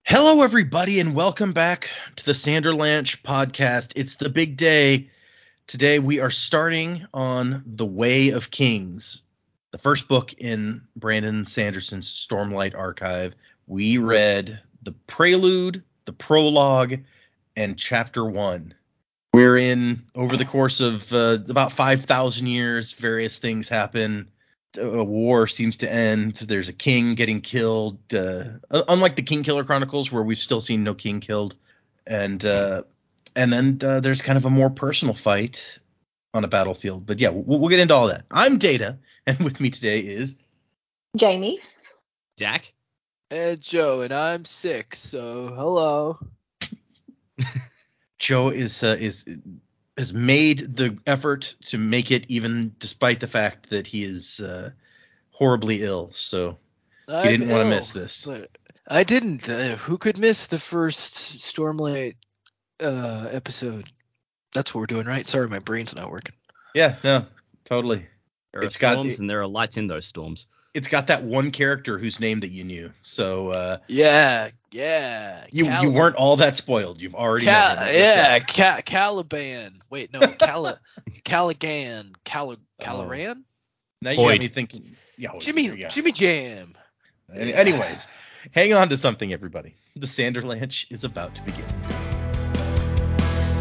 Hello, everybody, and welcome back to the Sanderlanche podcast. It's the big day. Today we are starting on The Way of Kings, the first book in Brandon Sanderson's Stormlight archive. We read the Prelude, the Prologue, and Chapter 1. We're in, over the course of about 5,000 years, various things happen. A war seems to end. There's a king getting killed. Unlike the King Killer Chronicles, where we've still seen no king killed, and then there's kind of a more personal fight on a battlefield. But yeah, we'll get into all that. I'm Data, and with me today is Jamie, Jack, and Joe, and I'm sick. So hello. Joe has made the effort to make it, even despite the fact that he is horribly ill. So he didn't want to miss this. I didn't. Who could miss the first Stormlight episode? That's what we're doing, right? Sorry, my brain's not working. Yeah, no, totally. There are storms and there are lights in those storms. It's got that one character whose name that you knew. So yeah. You weren't all that spoiled. You've already Caliban. Wait, no, Caligan. Calaran? Now you got me thinking. Yeah, Jimmy Jam. Anyways, hang on to something, everybody. The Sanderlanche is about to begin.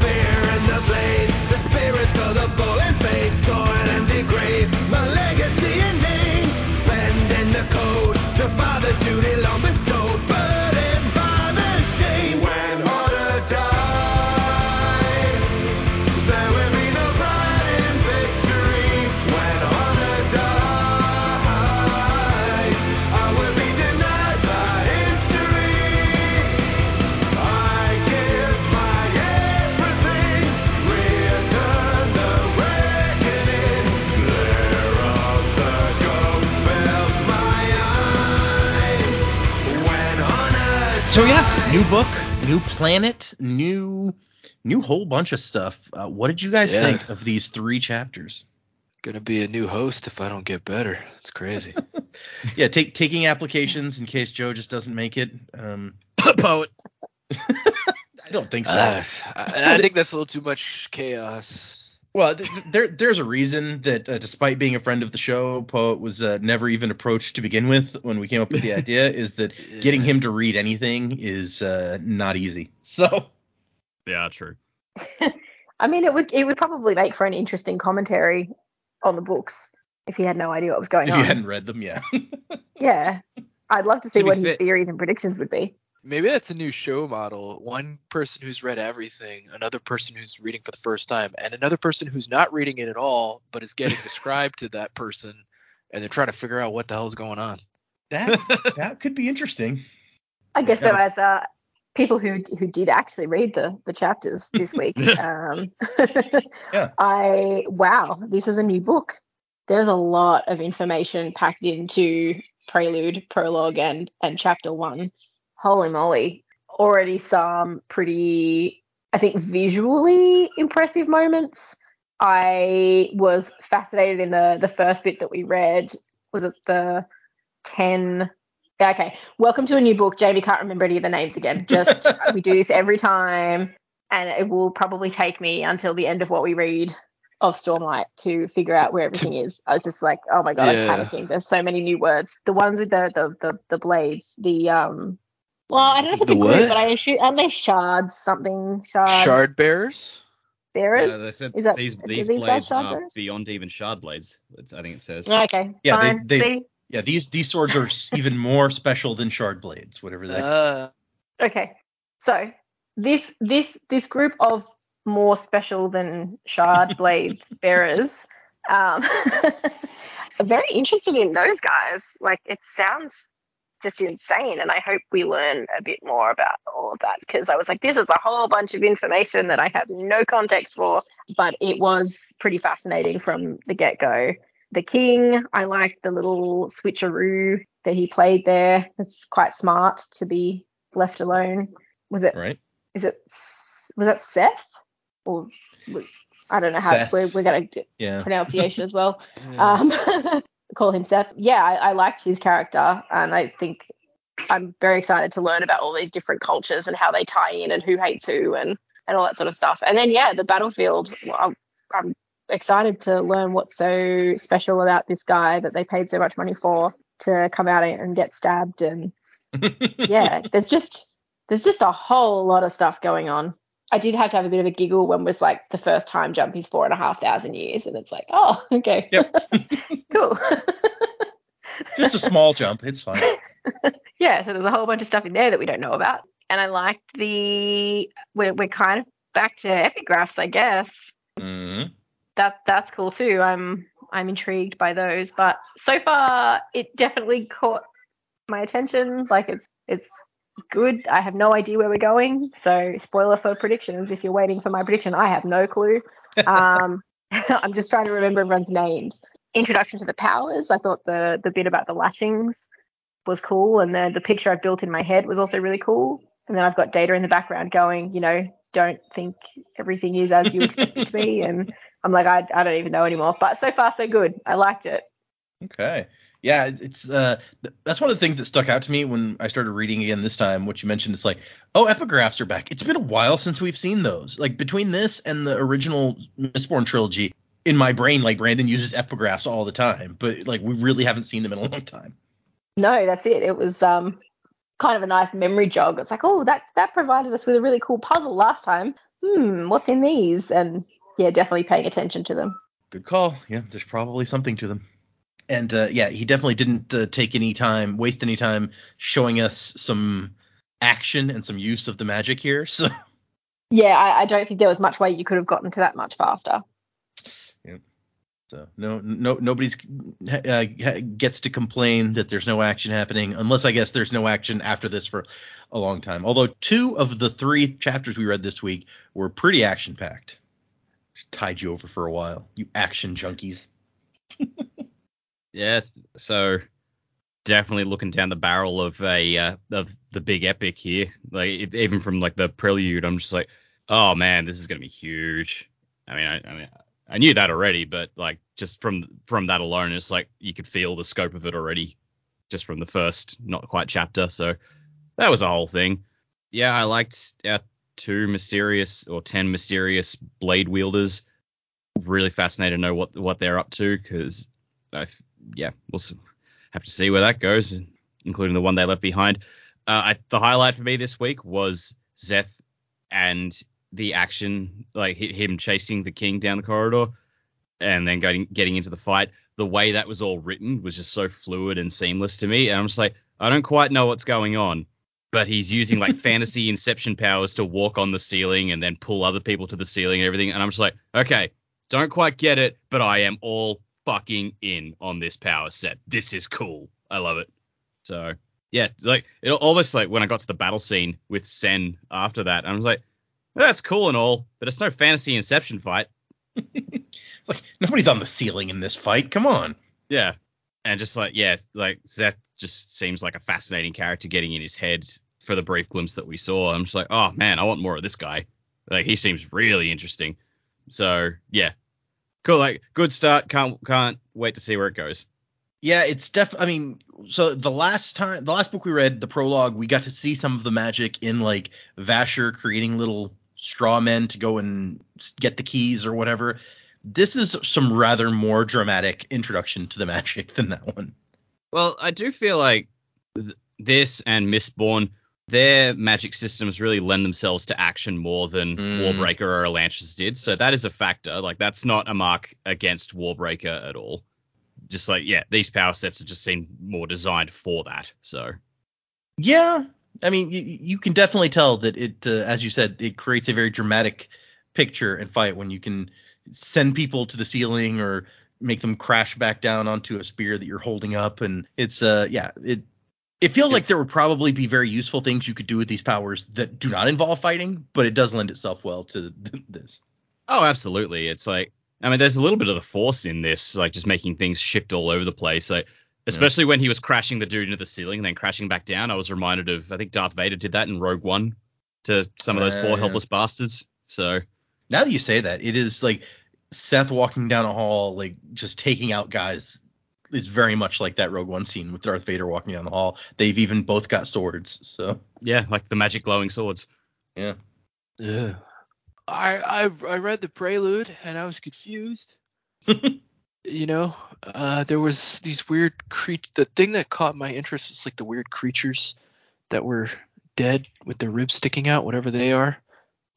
Fear in the blade, the spirits of the fallen faith, soil and degrade, my legacy and name, bend in the code, the father duty long bestowed, burdened by the shame. When order dies, there will be no pride in victory. When order dies, I will be denied by history. I give my everything, return the reckoning. Glare of the ghost fills my eyes. When honor So yeah, new book, new planet, new whole bunch of stuff. What did you guys think of these 3 chapters? Gonna be a new host if I don't get better. It's crazy. Yeah, taking applications in case Joe just doesn't make it. Poet. I don't think so. I think that's a little too much chaos. Well, there's a reason that despite being a friend of the show, Poet was never even approached to begin with when we came up with the idea, is that getting him to read anything is not easy. So Yeah, true. I mean, it would probably make for an interesting commentary on the books if he had no idea what was going if on. you hadn't read them, yeah. Yeah, I'd love to see To be what his fair- theories and predictions would be. Maybe that's a new show model. One person who's read everything, another person who's reading for the first time, and another person who's not reading it at all, but is getting described to that person, and they're trying to figure out what the hell's going on. That could be interesting. I guess Yeah. though, as people who did actually read the chapters this week, Yeah. this is a new book. There's a lot of information packed into Prelude, Prologue, and Chapter 1. Holy moly. Already some pretty, I think, visually impressive moments. I was fascinated in the first bit that we read. Was it the 10? Okay. Welcome to a new book. Jamie can't remember any of the names again. Just, we do this every time, and it will probably take me until the end of what we read of Stormlight to figure out where everything is. I was just like, oh my God, Yeah. I'm panicking. There's so many new words. The ones with the blades, well, I don't know if it's The a group, what? but I assume, aren't they shards, Shard bearers? bearers? Yeah, they said Is that, these do these blades guys shard are bearers? beyond even shard blades. I think it says. Okay, Yeah, fine. See? Yeah, these swords are even more special than shard blades, whatever that is. Okay, so this group of more special than shard blades bearers, I'm very interested in those guys. Like, it sounds just insane, and I hope we learn a bit more about all of that, because I was like, this is a whole bunch of information that I have no context for, but it was pretty fascinating from the get-go. The king, I liked the little switcheroo that he played there. It's quite smart to be left alone. Was it Right? was that Seth? Or I don't know how Seth. we're going to Yeah. pronunciation as well. Call him Seth. Yeah, I liked his character, and I think I'm very excited to learn about all these different cultures and how they tie in and who hates who and all that sort of stuff. And then, the battlefield, I'm excited to learn what's so special about this guy that they paid so much money for to come out and get stabbed. And there's just a whole lot of stuff going on. I did have to have a bit of a giggle when it was like the first time jump is 4,500 years, and it's like, oh, okay. Yep. Cool. Just a small jump. It's fine. So there's a whole bunch of stuff in there that we don't know about. And I liked we're kind of back to epigraphs, I guess. Mm-hmm. That's cool too. I'm intrigued by those. But so far, it definitely caught my attention. Like it's good. I have no idea where we're going. So spoiler for predictions. If you're waiting for my prediction, I have no clue. I'm just trying to remember everyone's names. Introduction to the powers. I thought the bit about the lashings was cool, and then the picture I built in my head was also really cool. And then I've got Data in the background going, don't think everything is as you expect it to be. And I'm like, I don't even know anymore. But so far, so good. I liked it. Okay. Yeah, it's that's one of the things that stuck out to me when I started reading again this time. What you mentioned is like, oh, epigraphs are back. It's been a while since we've seen those. Like between this and the original Mistborn trilogy, in my brain, like Brandon uses epigraphs all the time, but like we really haven't seen them in a long time. No, that's it. It was kind of a nice memory jog. It's like, oh, that provided us with a really cool puzzle last time. What's in these? And definitely paying attention to them. Good call. Yeah, there's probably something to them. And he definitely didn't waste any time showing us some action and some use of the magic here. So I don't think there was much way you could have gotten to that much faster. Yeah. So nobody's gets to complain that there's no action happening, unless I guess there's no action after this for a long time. Although 2 of the 3 chapters we read this week were pretty action packed. Tied you over for a while, you action junkies. Yeah, so definitely looking down the barrel of of the big epic here. Like even from like the Prelude, I'm just like, oh man, this is gonna be huge. I knew that already, but like just from that alone, it's like you could feel the scope of it already, just from the first not quite chapter. So that was a whole thing. Yeah, I liked our 10 mysterious blade wielders. Really fascinated to know what they're up to, because we'll have to see where that goes, including the one they left behind. The highlight for me this week was Zeth and the action, like him chasing the king down the corridor and then getting into the fight. The way that was all written was just so fluid and seamless to me. And I'm just like, I don't quite know what's going on, but he's using like fantasy inception powers to walk on the ceiling and then pull other people to the ceiling and everything. And I'm just like, okay, don't quite get it, but I am all fucking in on this power set. This is cool. I love it. So yeah, like it almost like when I got to the battle scene with Sen after that, I was like, that's cool and all, but it's no fantasy inception fight. Like nobody's on the ceiling in this fight. Come on. Yeah. And just like, like Zeth just seems like a fascinating character getting in his head for the brief glimpse that we saw. I'm just like, oh man, I want more of this guy. Like he seems really interesting. So yeah, cool. Like good start. Can't wait to see where it goes. Yeah, it's so the last book we read, the prologue, we got to see some of the magic in like Vasher creating little straw men to go and get the keys or whatever. This is some rather more dramatic introduction to the magic than that one. Well, I do feel like this and Mistborn, their magic systems really lend themselves to action more than Warbreaker or Lanches did. So that is a factor. Like that's not a mark against Warbreaker at all. Just like, yeah, these power sets are just seem more designed for that. So yeah, I mean, you can definitely tell that it, as you said, it creates a very dramatic picture and fight when you can send people to the ceiling or make them crash back down onto a spear that you're holding up. And it's it feels like there would probably be very useful things you could do with these powers that do not involve fighting, but it does lend itself well to this. Oh, absolutely. It's like, I mean, there's a little bit of the force in this, like just making things shift all over the place. Like, especially when he was crashing the dude into the ceiling and then crashing back down. I was reminded of, I think Darth Vader did that in Rogue One to some of those poor helpless bastards. So now that you say that, it is like Seth walking down a hall, like just taking out guys it's very much like that Rogue One scene with Darth Vader walking down the hall. They've even both got swords. So Yeah, like the magic glowing swords. yeah. Yeah. I read the Prelude and I was confused. There was these weird the thing that caught my interest was like the weird creatures that were dead with their ribs sticking out, whatever they are.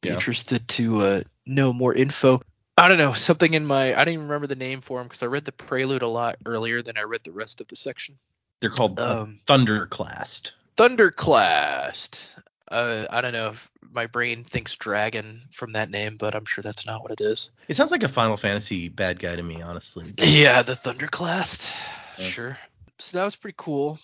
Be interested to know more info. I don't know, something in I don't even remember the name for them because I read the Prelude a lot earlier than I read the rest of the section. They're called Thunderclast. Thunderclast. I don't know if my brain thinks dragon from that name, but I'm sure that's not what it is. It sounds like a Final Fantasy bad guy to me, honestly. Yeah, the Thunderclast. Yeah. Sure. So that was pretty cool.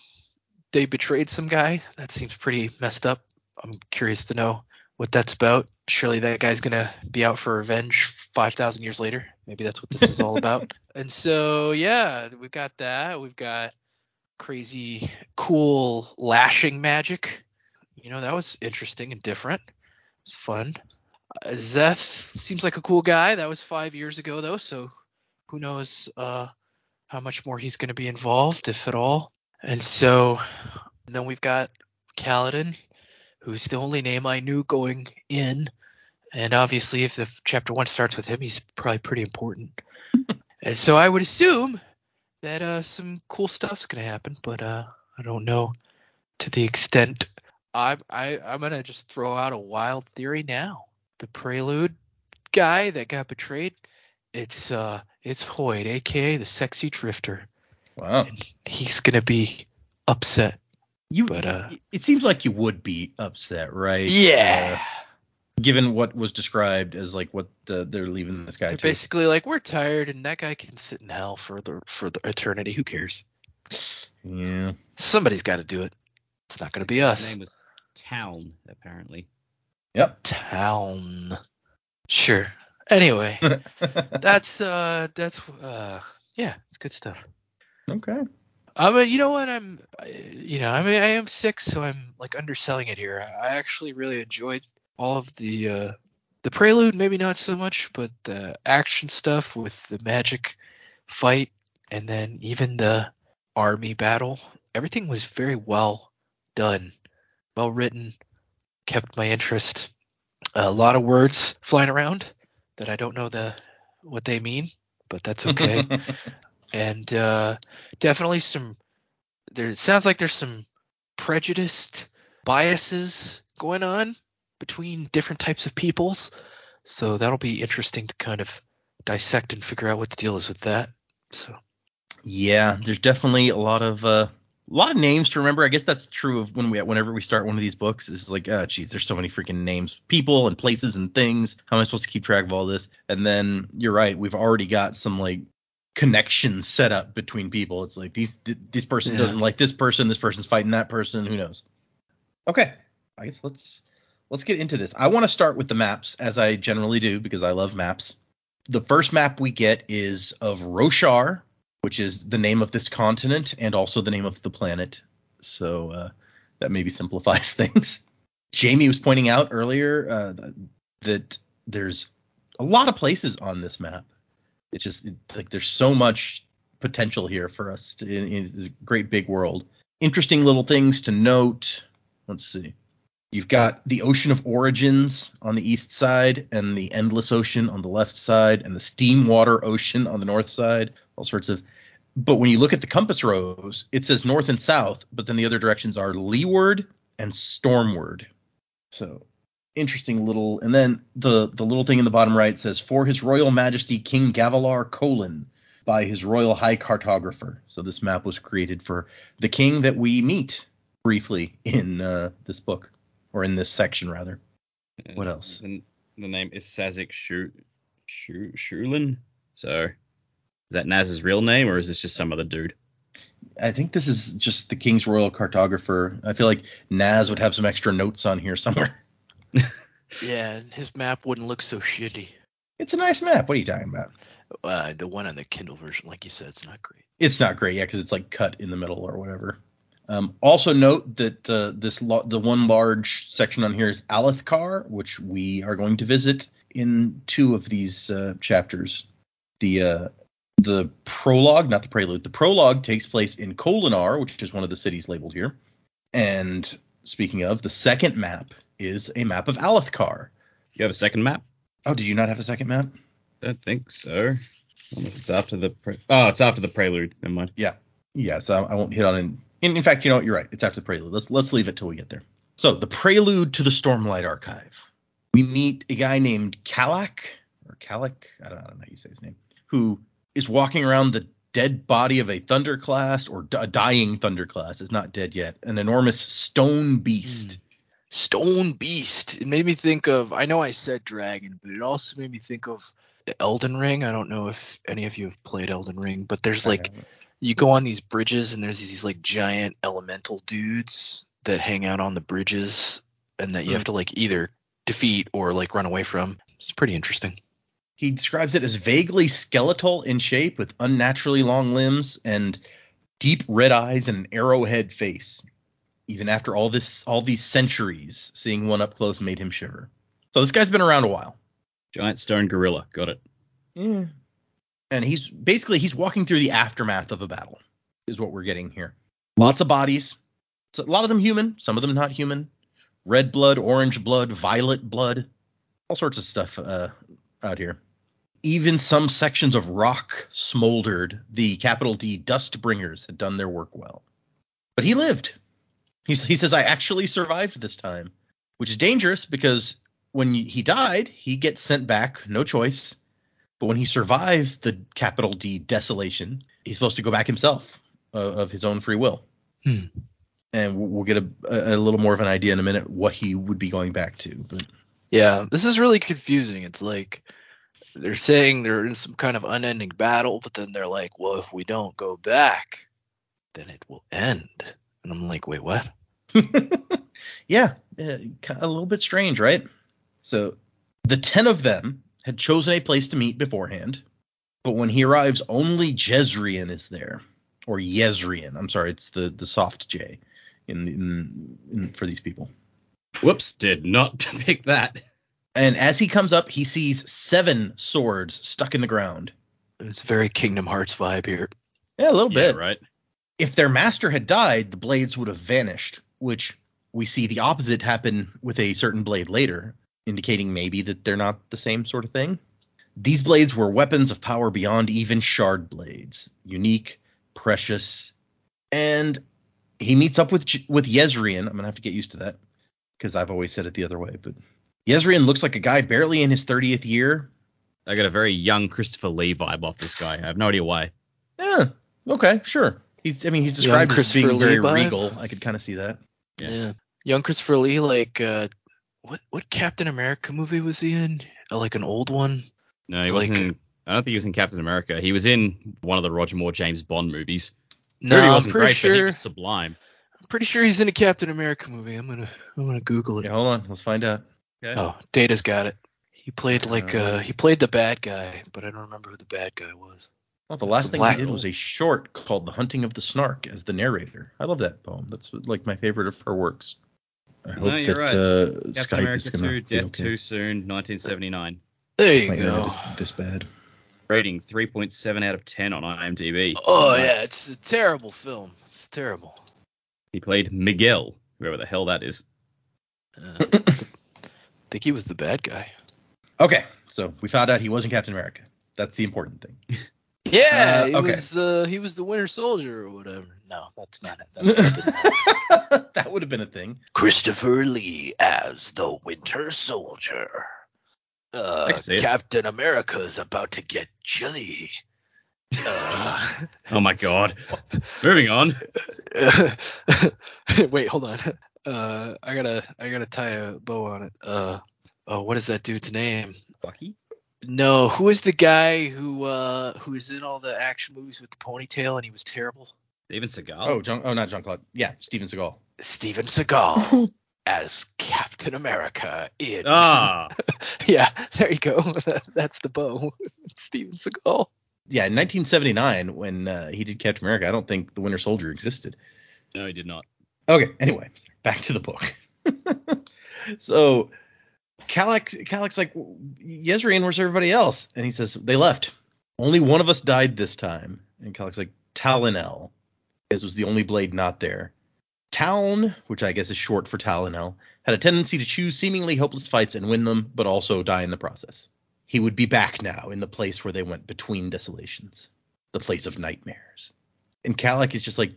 They betrayed some guy. That seems pretty messed up. I'm curious to know what that's about. Surely that guy's going to be out for revenge 5,000 years later. Maybe that's what this is all about. And so, yeah, we've got that. We've got crazy, cool lashing magic. That was interesting and different. It's fun. Zeth seems like a cool guy. That was 5 years ago, though, so who knows how much more he's going to be involved, if at all. And then we've got Kaladin, who's the only name I knew going in. And obviously, if the chapter 1 starts with him, he's probably pretty important. And so I would assume that some cool stuff's going to happen, but I don't know to the extent. I'm going to just throw out a wild theory now. The Prelude guy that got betrayed, it's Hoyd, a.k.a. the Sexy Drifter. Wow. And he's going to be upset. It seems like you would be upset, right? Yeah. Given what was described as like what they're leaving this guy They're to. basically like, we're tired, and that guy can sit in hell for the eternity. Who cares? Yeah. Somebody's got to do it. It's not going to be us. His name was Town, apparently. Yep. Town. Sure. Anyway, that's yeah, it's good stuff. Okay. You know what? I am 6, so I'm like underselling it here. I actually really enjoyed all of the Prelude, maybe not so much, but the action stuff with the magic fight, and then even the army battle. Everything was very well done, well written, kept my interest. A lot of words flying around that I don't know what they mean, but that's okay. And definitely it sounds like there's some prejudiced biases going on between different types of peoples. So that'll be interesting to kind of dissect and figure out what the deal is with that. So yeah, there's definitely a lot of names to remember. I guess that's true of whenever we start one of these books. It's like, oh, geez, there's so many freaking names, people and places and things. How am I supposed to keep track of all this? And then you're right, we've already got some like connections set up between people. It's like this person doesn't like this person's fighting that person. Who knows? Okay, I guess let's get into this. I want to start with the maps, as I generally do, because I love maps. The first map we get is of Roshar, which is the name of this continent and also the name of the planet. So that maybe simplifies things. Jamie was pointing out earlier that there's a lot of places on this map. It's just like there's so much potential here for us in this great big world. Interesting little things to note. Let's see. You've got the Ocean of Origins on the east side and the Endless Ocean on the left side and the Steam Water Ocean on the north side. All sorts of. But when you look at the compass rose, it says north and south, but then the other directions are leeward and stormward. So interesting little. And then the little thing in the bottom right says, for His Royal Majesty King Gavilar Colin by His Royal High Cartographer. So this map was created for the king that we meet briefly in this book, or in this section rather. What else? The name is Sazik Shulin. So is that Naz's real name, or is this just some other dude? I think this is just the King's Royal Cartographer. I feel like Naz would have some extra notes on here somewhere. Yeah, and his map wouldn't look so shitty. It's a nice map. What are you talking about? The one on the Kindle version, like you said, it's not great. It's not great, yeah, because it's like cut in the middle or whatever. Also note that the one large section on here is Alethkar, which we are going to visit in 2 of these chapters. The The prologue, not the prelude, the prologue takes place in Kholinar, which is one of the cities labeled here. And speaking of, the second map is a map of Alethkar. You have a second map? Oh, do you not have a second map? I don't think so. Unless it's after the it's after the prelude. Never mind. Yeah, so I won't hit on it. In fact, you know what? You're right. It's after the prelude. Let's leave it till we get there. So, the prelude to the Stormlight Archive. We meet a guy named Kallak, I don't know how you say his name, who is walking around the dead body of a Thunderclast, or a dying Thunderclast. It's not dead yet. An enormous stone beast. Stone Beast. It made me think of, I know I said dragon, but it also made me think of the Elden Ring. I don't know if any of you have played Elden Ring, but there's like, you go on these bridges and there's these like giant elemental dudes that hang out on the bridges and that you have to like either defeat or like run away from. It's pretty interesting. He describes it as vaguely skeletal in shape with unnaturally long limbs and deep red eyes and an arrowhead face. Even after all these centuries, seeing one up close made him shiver. So this guy's been around a while. Giant stone gorilla. Got it. Yeah. And he's walking through the aftermath of a battle, is what we're getting here. Lots of bodies. So a lot of them human, some of them not human. Red blood, orange blood, violet blood. All sorts of stuff out here. Even some sections of rock smoldered. The capital D Dustbringers had done their work well. But he lived. He says, I actually survived this time, which is dangerous because when he died, he gets sent back, no choice. But when he survives the capital D desolation, he's supposed to go back himself of his own free will. And we'll get a little more of an idea in a minute what he would be going back to. But yeah, this is really confusing. It's like they're saying they're in some kind of unending battle, but then they're like, well, if we don't go back, then it will end. And I'm like, wait, what? Yeah, a little bit strange, right? So the 10 of them had chosen a place to meet beforehand, but when he arrives, only Jezrien is there. Or Yezrien. I'm sorry, it's the soft J in for these people. Whoops, did not pick that. And as he comes up, he sees 7 swords stuck in the ground. It's a very Kingdom Hearts vibe here. Yeah, a little bit. Right. If their master had died, the blades would have vanished, which we see the opposite happen with a certain blade later, indicating maybe that they're not the same sort of thing. These blades were weapons of power beyond even shard blades, unique, precious, and he meets up with Yezrien. I'm going to have to get used to that because I've always said it the other way, but Yezrien looks like a guy barely in his 30th year. I got a very young Christopher Lee vibe off this guy. I have no idea why. Yeah, okay, sure. He's described as being very regal. I could kind of see that. Yeah. Young Christopher Lee, like what Captain America movie was he in? Like an old one? No, he wasn't. I don't think he was in Captain America. He was in one of the Roger Moore James Bond movies. No, he wasn't I'm pretty great, sure. but he was sublime. I'm pretty sure he's in a Captain America movie. I'm gonna Google it. Yeah, hold on, let's find out. Okay. Oh, Data's got it. He played he played the bad guy, but I don't remember who the bad guy was. Well, the last thing Black he did was a short called The Hunting of the Snark as the narrator. I love that poem. That's like my favorite of her works. I hope No, you're that right. Captain Skype America is going to 2, be Death okay. Too Soon, 1979. There you My go. internet is this bad. Rating 3.7 out of 10 on IMDb. Oh Nice. yeah, it's a terrible film. It's terrible. He played Miguel, whoever the hell that is. I think he was the bad guy. Okay, so we found out he wasn't Captain America. That's the important thing. Yeah, okay. he was the Winter Soldier or whatever. No, that's not it. That would have been a thing. Christopher Lee as the Winter Soldier. I can see it. Captain America is about to get chilly. Oh my god. Moving on. Wait, hold on. I gotta tie a bow on it. What is that dude's name? Bucky? No, who is the guy who is in all the action movies with the ponytail and he was terrible? Steven Seagal? Not Jean-Claude. Yeah, Steven Seagal. Steven Seagal as Captain America in. Ah. Yeah, there you go. That's the bow. Steven Seagal. Yeah, in 1979, when he did Captain America, I don't think the Winter Soldier existed. No, he did not. Okay, anyway, back to the book. So Kallak's like, Yezrien, where's everybody else? And he says, they left. Only one of us died this time. And Calic's like, Talonel. This was the only blade not there. Town, which I guess is short for Talonel, had a tendency to choose seemingly hopeless fights and win them, but also die in the process. He would be back now in the place where they went between desolations, the place of nightmares. And Calic is just like,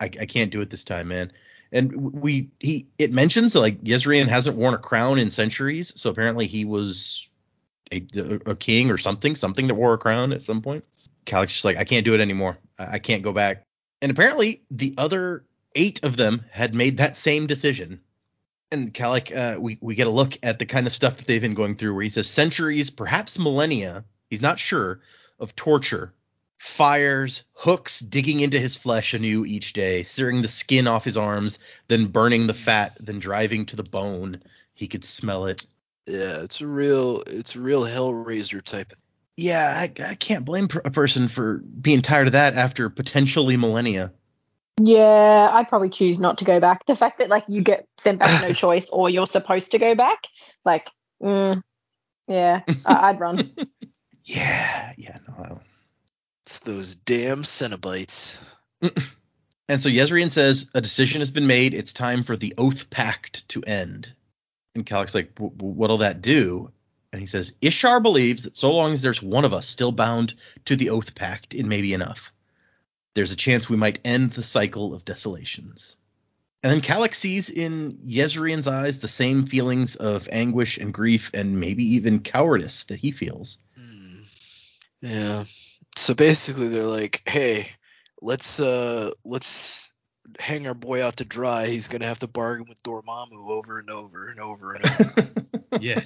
I can't do it this time, man. And it mentions like Jezrien hasn't worn a crown in centuries, so apparently he was a king or something that wore a crown at some point. Calic's just like, I can't do it anymore. I can't go back. And apparently the other 8 of them had made that same decision. And Calic, we get a look at the kind of stuff that they've been going through, where he says centuries, perhaps millennia, he's not sure, of torture, fires, hooks digging into his flesh anew each day, searing the skin off his arms, then burning the fat, then driving to the bone. He could smell it. Yeah, it's a real Hellraiser type of thing. Yeah, I can't blame a person for being tired of that after potentially millennia. Yeah, I'd probably choose not to go back. The fact that like you get sent back no choice, or you're supposed to go back, like, yeah, I'd run. Yeah, no. It's those damn Cenobites. And so Jezrien says a decision has been made. It's time for the Oath Pact to end. And Calic's like, what'll that do? And he says, Ishar believes that so long as there's one of us still bound to the Oath Pact, it may be enough. There's a chance we might end the cycle of desolations. And then Calic sees in Jezrien's eyes the same feelings of anguish and grief and maybe even cowardice that he feels. Yeah. So basically they're like, hey, let's hang our boy out to dry. He's going to have to bargain with Dormammu over and over and over and over. Yeah.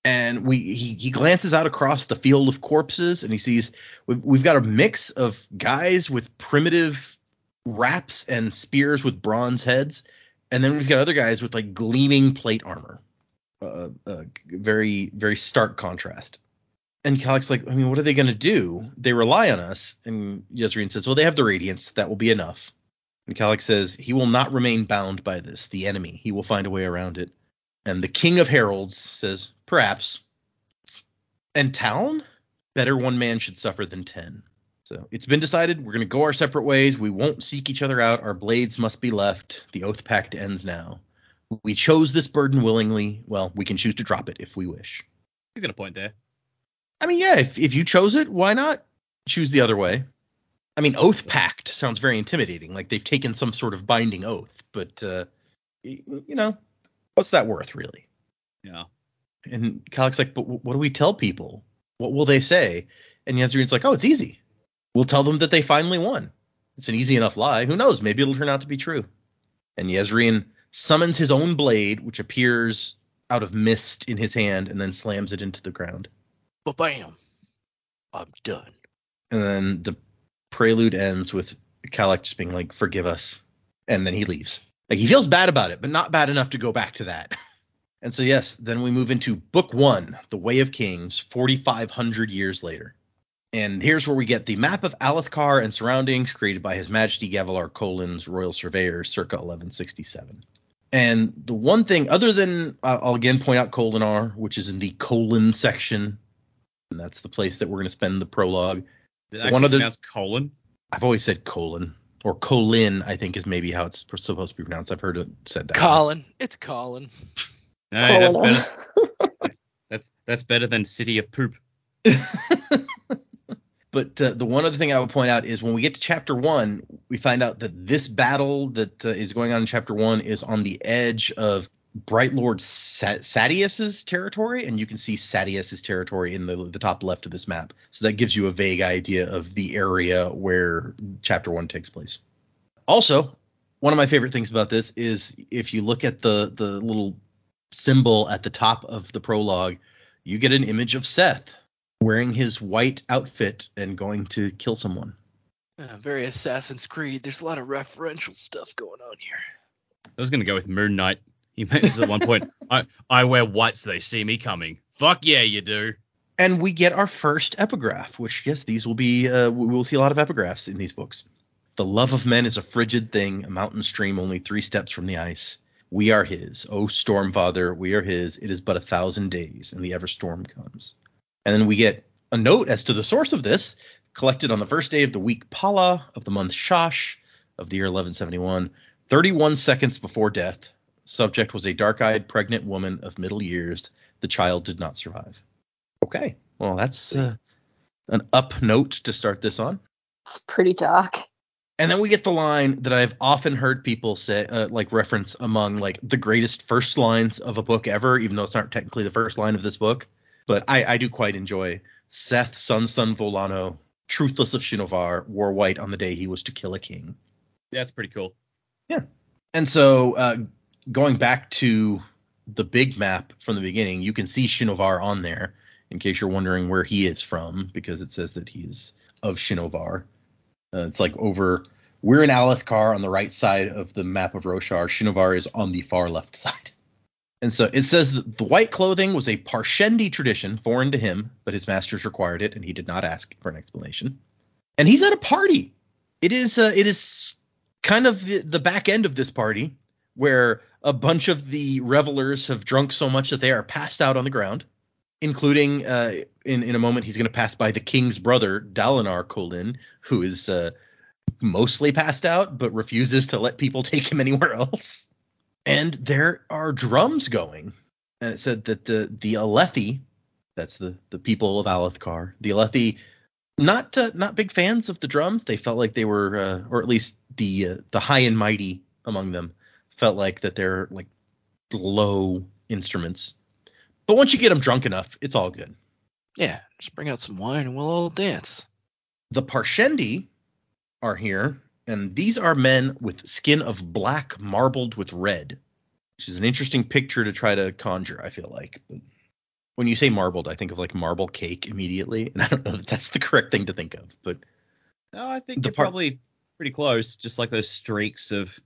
And he glances out across the field of corpses, and he sees we've got a mix of guys with primitive wraps and spears with bronze heads, and then we've got other guys with like gleaming plate armor. Very, very stark contrast. And Calic's like, I mean, what are they going to do? They rely on us. And Jezrien says, well, they have the Radiance. That will be enough. And Calic says, he will not remain bound by this, the enemy. He will find a way around it. And the King of Heralds says, perhaps. And Town? Better one man should suffer than 10. So it's been decided. We're going to go our separate ways. We won't seek each other out. Our blades must be left. The Oath Pact ends now. We chose this burden willingly. Well, we can choose to drop it if we wish. You got a point there. I mean, yeah, if you chose it, why not choose the other way? I mean, Oath Pact sounds very intimidating, like they've taken some sort of binding oath. But, you know, what's that worth, really? Yeah. And Calic's like, but what do we tell people? What will they say? And Jezrien's like, oh, it's easy. We'll tell them that they finally won. It's an easy enough lie. Who knows? Maybe it'll turn out to be true. And Jezrien summons his own blade, which appears out of mist in his hand, and then slams it into the ground. Ba-bam. I'm done. And then the prelude ends with Calic just being like, forgive us. And then he leaves. Like, he feels bad about it, but not bad enough to go back to that. And so, yes, then we move into Book 1, The Way of Kings, 4,500 years later. And here's where we get the map of Alethkar and surroundings created by His Majesty Gavilar Kholon's Royal Surveyors circa 1167. And the one thing, other than, I'll again point out Kholinar, which is in the Kholon section, and that's the place that we're going to spend the prologue. Did it actually pronounce colon? I've always said Kholon, or Kholin, I think is maybe how it's supposed to be pronounced. I've heard it said that. Colin. It's Colin. No, that's better. That's better than City of Poop. But the one other thing I would point out is when we get to chapter 1, we find out that this battle that is going on in chapter 1 is on the edge of Bright Lord Sadius's territory, and you can see Sadius's territory in the top left of this map. So that gives you a vague idea of the area where chapter 1 takes place. Also, one of my favorite things about this is if you look at the little symbol at the top of the prologue, you get an image of Seth wearing his white outfit and going to kill someone. Very Assassin's Creed. There's a lot of referential stuff going on here. I was going to go with Moon Knight. He mentions at one point, I wear white so they see me coming. Fuck yeah, you do. And we get our first epigraph, which, yes, these will be, we'll see a lot of epigraphs in these books. The love of men is a frigid thing, a mountain stream only 3 steps from the ice. We are his, O Stormfather, we are his. It is but 1,000 days, and the ever storm comes. And then we get A note as to the source of this, collected on the first day of the week Pala of the month Shash of the year 1171, 31 seconds before death. Subject was a dark-eyed pregnant woman of middle years. The child did not survive. Okay, well, that's an up note to start this on. It's pretty dark. And then we get the line that I've often heard people say, reference among like the greatest first lines of a book ever, even though it's not technically the first line of this book. But I do quite enjoy Seth, son Volano, truthless of Shinovar, wore white on the day he was to kill a king. That's pretty cool. Yeah. And so going back to the big map from the beginning, you can see Shinovar on there in case you're wondering where he is from, because it says that he is of Shinovar. It's like over. We're in Alethkar on the right side of the map of Roshar. Shinovar is on the far left side. And so it says that the white clothing was a Parshendi tradition, foreign to him, but his masters required it, and he did not ask for an explanation. And he's at a party. It is kind of the back end of this party, where a bunch of the revelers have drunk so much that they are passed out on the ground, including in a moment he's going to pass by the king's brother, Dalinar Kholin, who is mostly passed out, but refuses to let people take him anywhere else. And there are drums going. And it said that the Alethi, that's the people of Alethkar, the Alethi, not big fans of the drums. They felt like they were, or at least the high and mighty among them, felt like that they're like low instruments. But once you get them drunk enough, it's all good. Yeah, just bring out some wine and we'll all dance. The Parshendi are here, and these are men with skin of black marbled with red, which is an interesting picture to try to conjure, I feel like. But when you say marbled, I think of like marble cake immediately, and I don't know if that's the correct thing to think of. But no, I think they're probably pretty close, just like those streaks of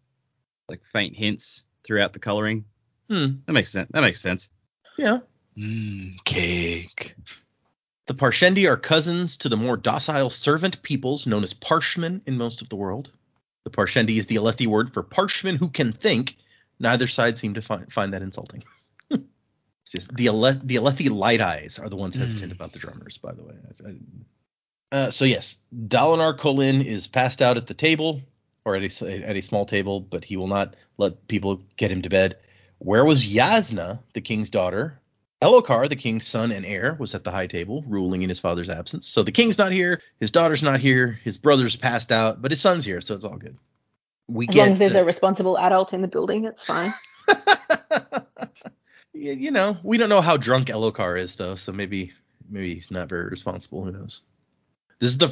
like faint hints throughout the coloring. That makes sense. Yeah. Cake. The Parshendi are cousins to the more docile servant peoples known as Parshmen in most of the world. The Parshendi is the Alethi word for parshman who can think. Neither side seem to find that insulting. It's just the Alethi light eyes are the ones hesitant about the drummers, by the way. So yes, Dalinar Kholin is passed out at the table, or at a small table, but he will not let people get him to bed. Where was Yasna, the king's daughter? Elokar, the king's son and heir, was at the high table, ruling in his father's absence. So the king's not here, his daughter's not here, his brother's passed out, but his son's here, so it's all good. As long as there's a responsible adult in the building, it's fine. You know, we don't know how drunk Elokar is, though, so maybe he's not very responsible. Who knows?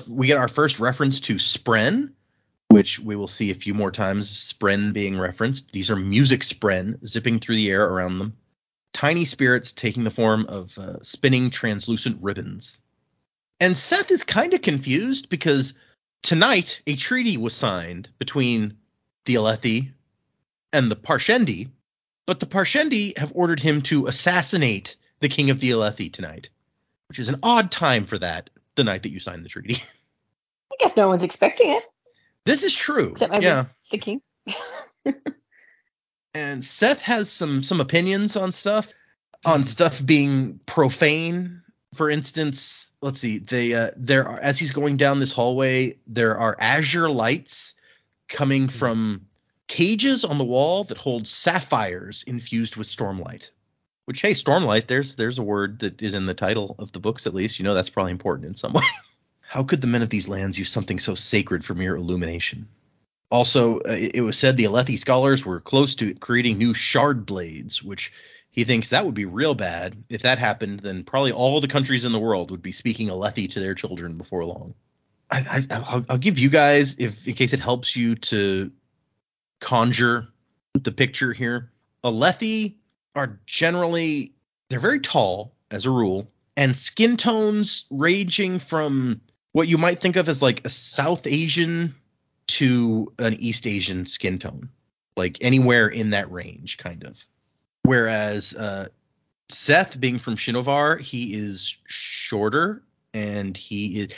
We get our first reference to Spren, which we will see a few more times. Spren being referenced. These are music Spren zipping through the air around them. Tiny spirits taking the form of spinning translucent ribbons. And Seth is kind of confused because tonight a treaty was signed between the Alethi and the Parshendi, but the Parshendi have ordered him to assassinate the king of the Alethi tonight, which is an odd time for that, the night that you signed the treaty. I guess no one's expecting it. This is true. Except maybe the king. And Seth has some opinions on stuff being profane. For instance, let's see, there are, as he's going down this hallway, there are azure lights coming from cages on the wall that hold sapphires infused with Stormlight. Which, hey, Stormlight, there's a word that is in the title of the books, at least. You know that's probably important in some way. How could the men of these lands use something so sacred for mere illumination? Also, it was said the Alethi scholars were close to creating new shard blades, which he thinks that would be real bad. If that happened, then probably all the countries in the world would be speaking Alethi to their children before long. I'll give you guys, in case it helps you to conjure the picture here. Alethi are generally, they're very tall as a rule, and skin tones ranging from what you might think of as like a South Asian to an East Asian skin tone, like anywhere in that range, kind of. Whereas Seth, being from Shinovar, he is shorter, and the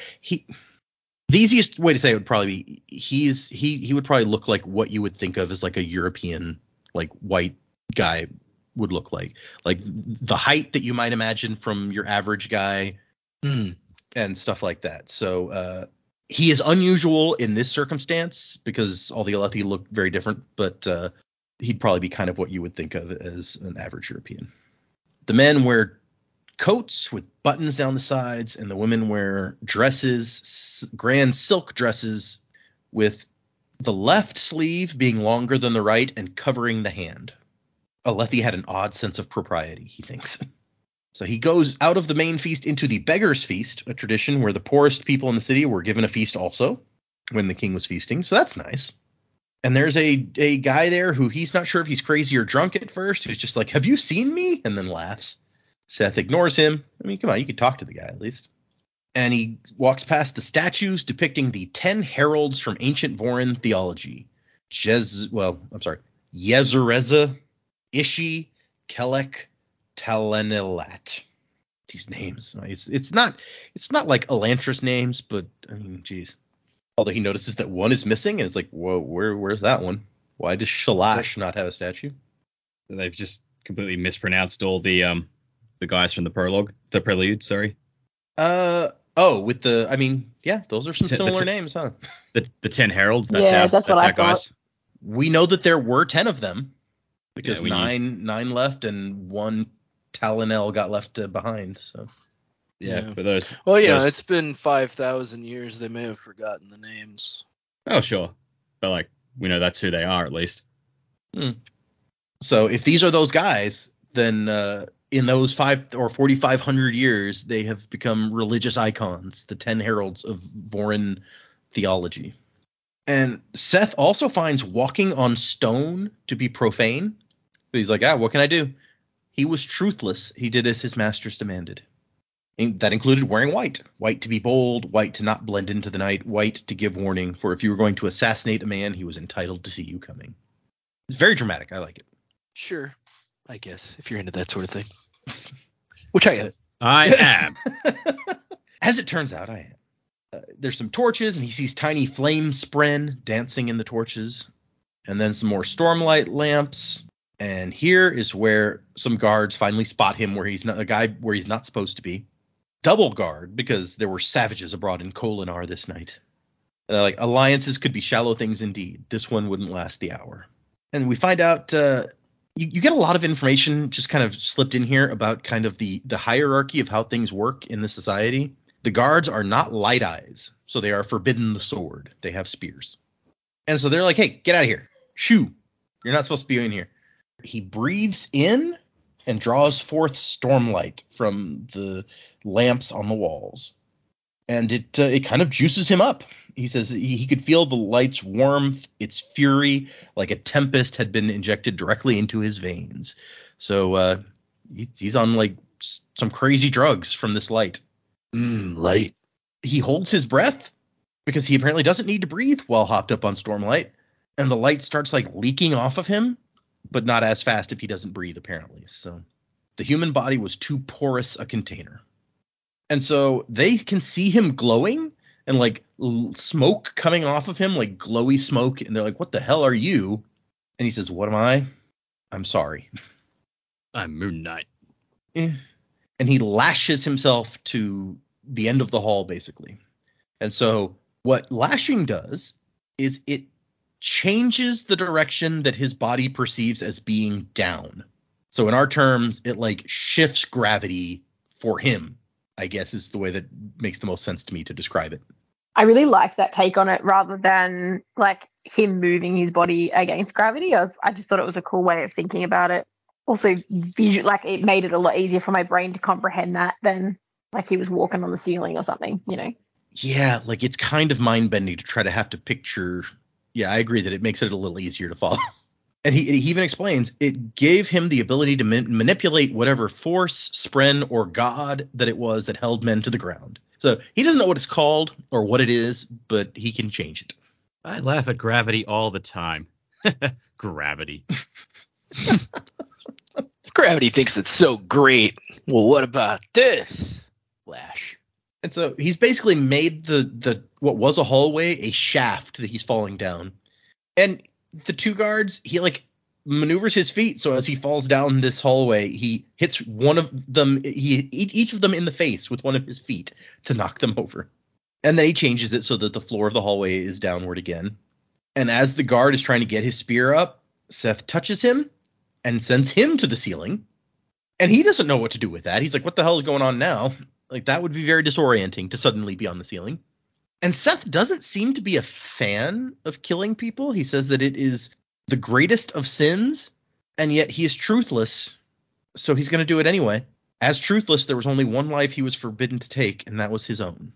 easiest way to say it would probably be he would probably look like what you would think of as like a European, like white guy would look like the height that you might imagine from your average guy. And and stuff like that. So he is unusual in this circumstance because all the Alethi look very different, but he'd probably be kind of what you would think of as an average European. The men wear coats with buttons down the sides, and the women wear dresses, grand silk dresses, with the left sleeve being longer than the right and covering the hand. Alethi had an odd sense of propriety, he thinks. So he goes out of the main feast into the beggar's feast, a tradition where the poorest people in the city were given a feast also when the king was feasting. So that's nice. And there's a guy there who he's not sure if he's crazy or drunk at first, who's just like, have you seen me? And then laughs. Seth ignores him. I mean, come on, you could talk to the guy at least. And he walks past the statues depicting the 10 heralds from ancient Vorin theology. Yezereza, Ishi, Kelek, Talenilat. These names. It's not like Elantris names, but I mean, geez. Although he notices that one is missing, and it's like, whoa, where's that one? Why does Shalash not have a statue? They've just completely mispronounced all the guys from the Prelude, sorry. Those are some similar names, huh? The 10 heralds, that's what I our guys. We know that there were 10 of them because Yeah, nine left and one Talonel got left behind. So Yeah, but those. Well, those, it's been 5,000 years. They may have forgotten the names. Oh, sure. But, like, we know that's who they are, at least. So if these are those guys, then in those 4,500 years, they have become religious icons, the 10 heralds of Vorin theology. And Seth also finds walking on stone to be profane. But he's like, what can I do? He was truthless. He did as his masters demanded. And that included wearing white. White to be bold, white to not blend into the night, white to give warning, for if you were going to assassinate a man, he was entitled to see you coming. It's very dramatic. I like it. Sure, I guess, if you're into that sort of thing. Which I am. I am. As it turns out, I am. There's some torches, and he sees tiny flame spren dancing in the torches. And then some more Stormlight lamps. And here is where some guards finally spot him where he's not supposed to be. Double guard, because there were savages abroad in Kholinar this night. Like, alliances could be shallow things indeed. This one wouldn't last the hour. And we find out you get a lot of information just kind of slipped in here about kind of the hierarchy of how things work in the society. The guards are not light eyes, so they are forbidden the sword. They have spears. And so they're like, hey, get out of here. Shoo. You're not supposed to be in here. He breathes in and draws forth Stormlight from the lamps on the walls. And it kind of juices him up. He says he could feel the light's warmth, its fury, like a tempest had been injected directly into his veins. So he's on like some crazy drugs from this light. Light. He holds his breath because he apparently doesn't need to breathe while hopped up on Stormlight. And the light starts like leaking off of him, but not as fast if he doesn't breathe, apparently. So the human body was too porous a container. And so they can see him glowing and like smoke coming off of him, like glowy smoke. And they're like, what the hell are you? And he says, what am I? I'm sorry. I'm Moon Knight. And he lashes himself to the end of the hall, basically. And so what lashing does is it changes the direction that his body perceives as being down. So in our terms, it like shifts gravity for him, I guess, is the way that makes the most sense to me to describe it. I really liked that take on it rather than like him moving his body against gravity. I just thought it was a cool way of thinking about it. Also, like it made it a lot easier for my brain to comprehend that than like he was walking on the ceiling or something, Yeah, like it's kind of mind-bending to try to have to picture. Yeah, I agree that it makes it a little easier to follow. And he even explains it gave him the ability to manipulate whatever force, spren, or god that it was that held men to the ground. So he doesn't know what it's called or what it is, but he can change it. I laugh at gravity all the time. Gravity. Gravity thinks it's so great. Well, what about this? Lash. And so he's basically made the what was a hallway a shaft that he's falling down. And the two guards, he like maneuvers his feet so as he falls down this hallway, he hits one of them, each of them in the face with one of his feet to knock them over. And then he changes it so that the floor of the hallway is downward again. And as the guard is trying to get his spear up, Seth touches him and sends him to the ceiling. And he doesn't know what to do with that. He's like, what the hell is going on now? Like, that would be very disorienting to suddenly be on the ceiling. And Seth doesn't seem to be a fan of killing people. He says that it is the greatest of sins, and yet he is truthless, so he's going to do it anyway. As truthless, there was only one life he was forbidden to take, and that was his own.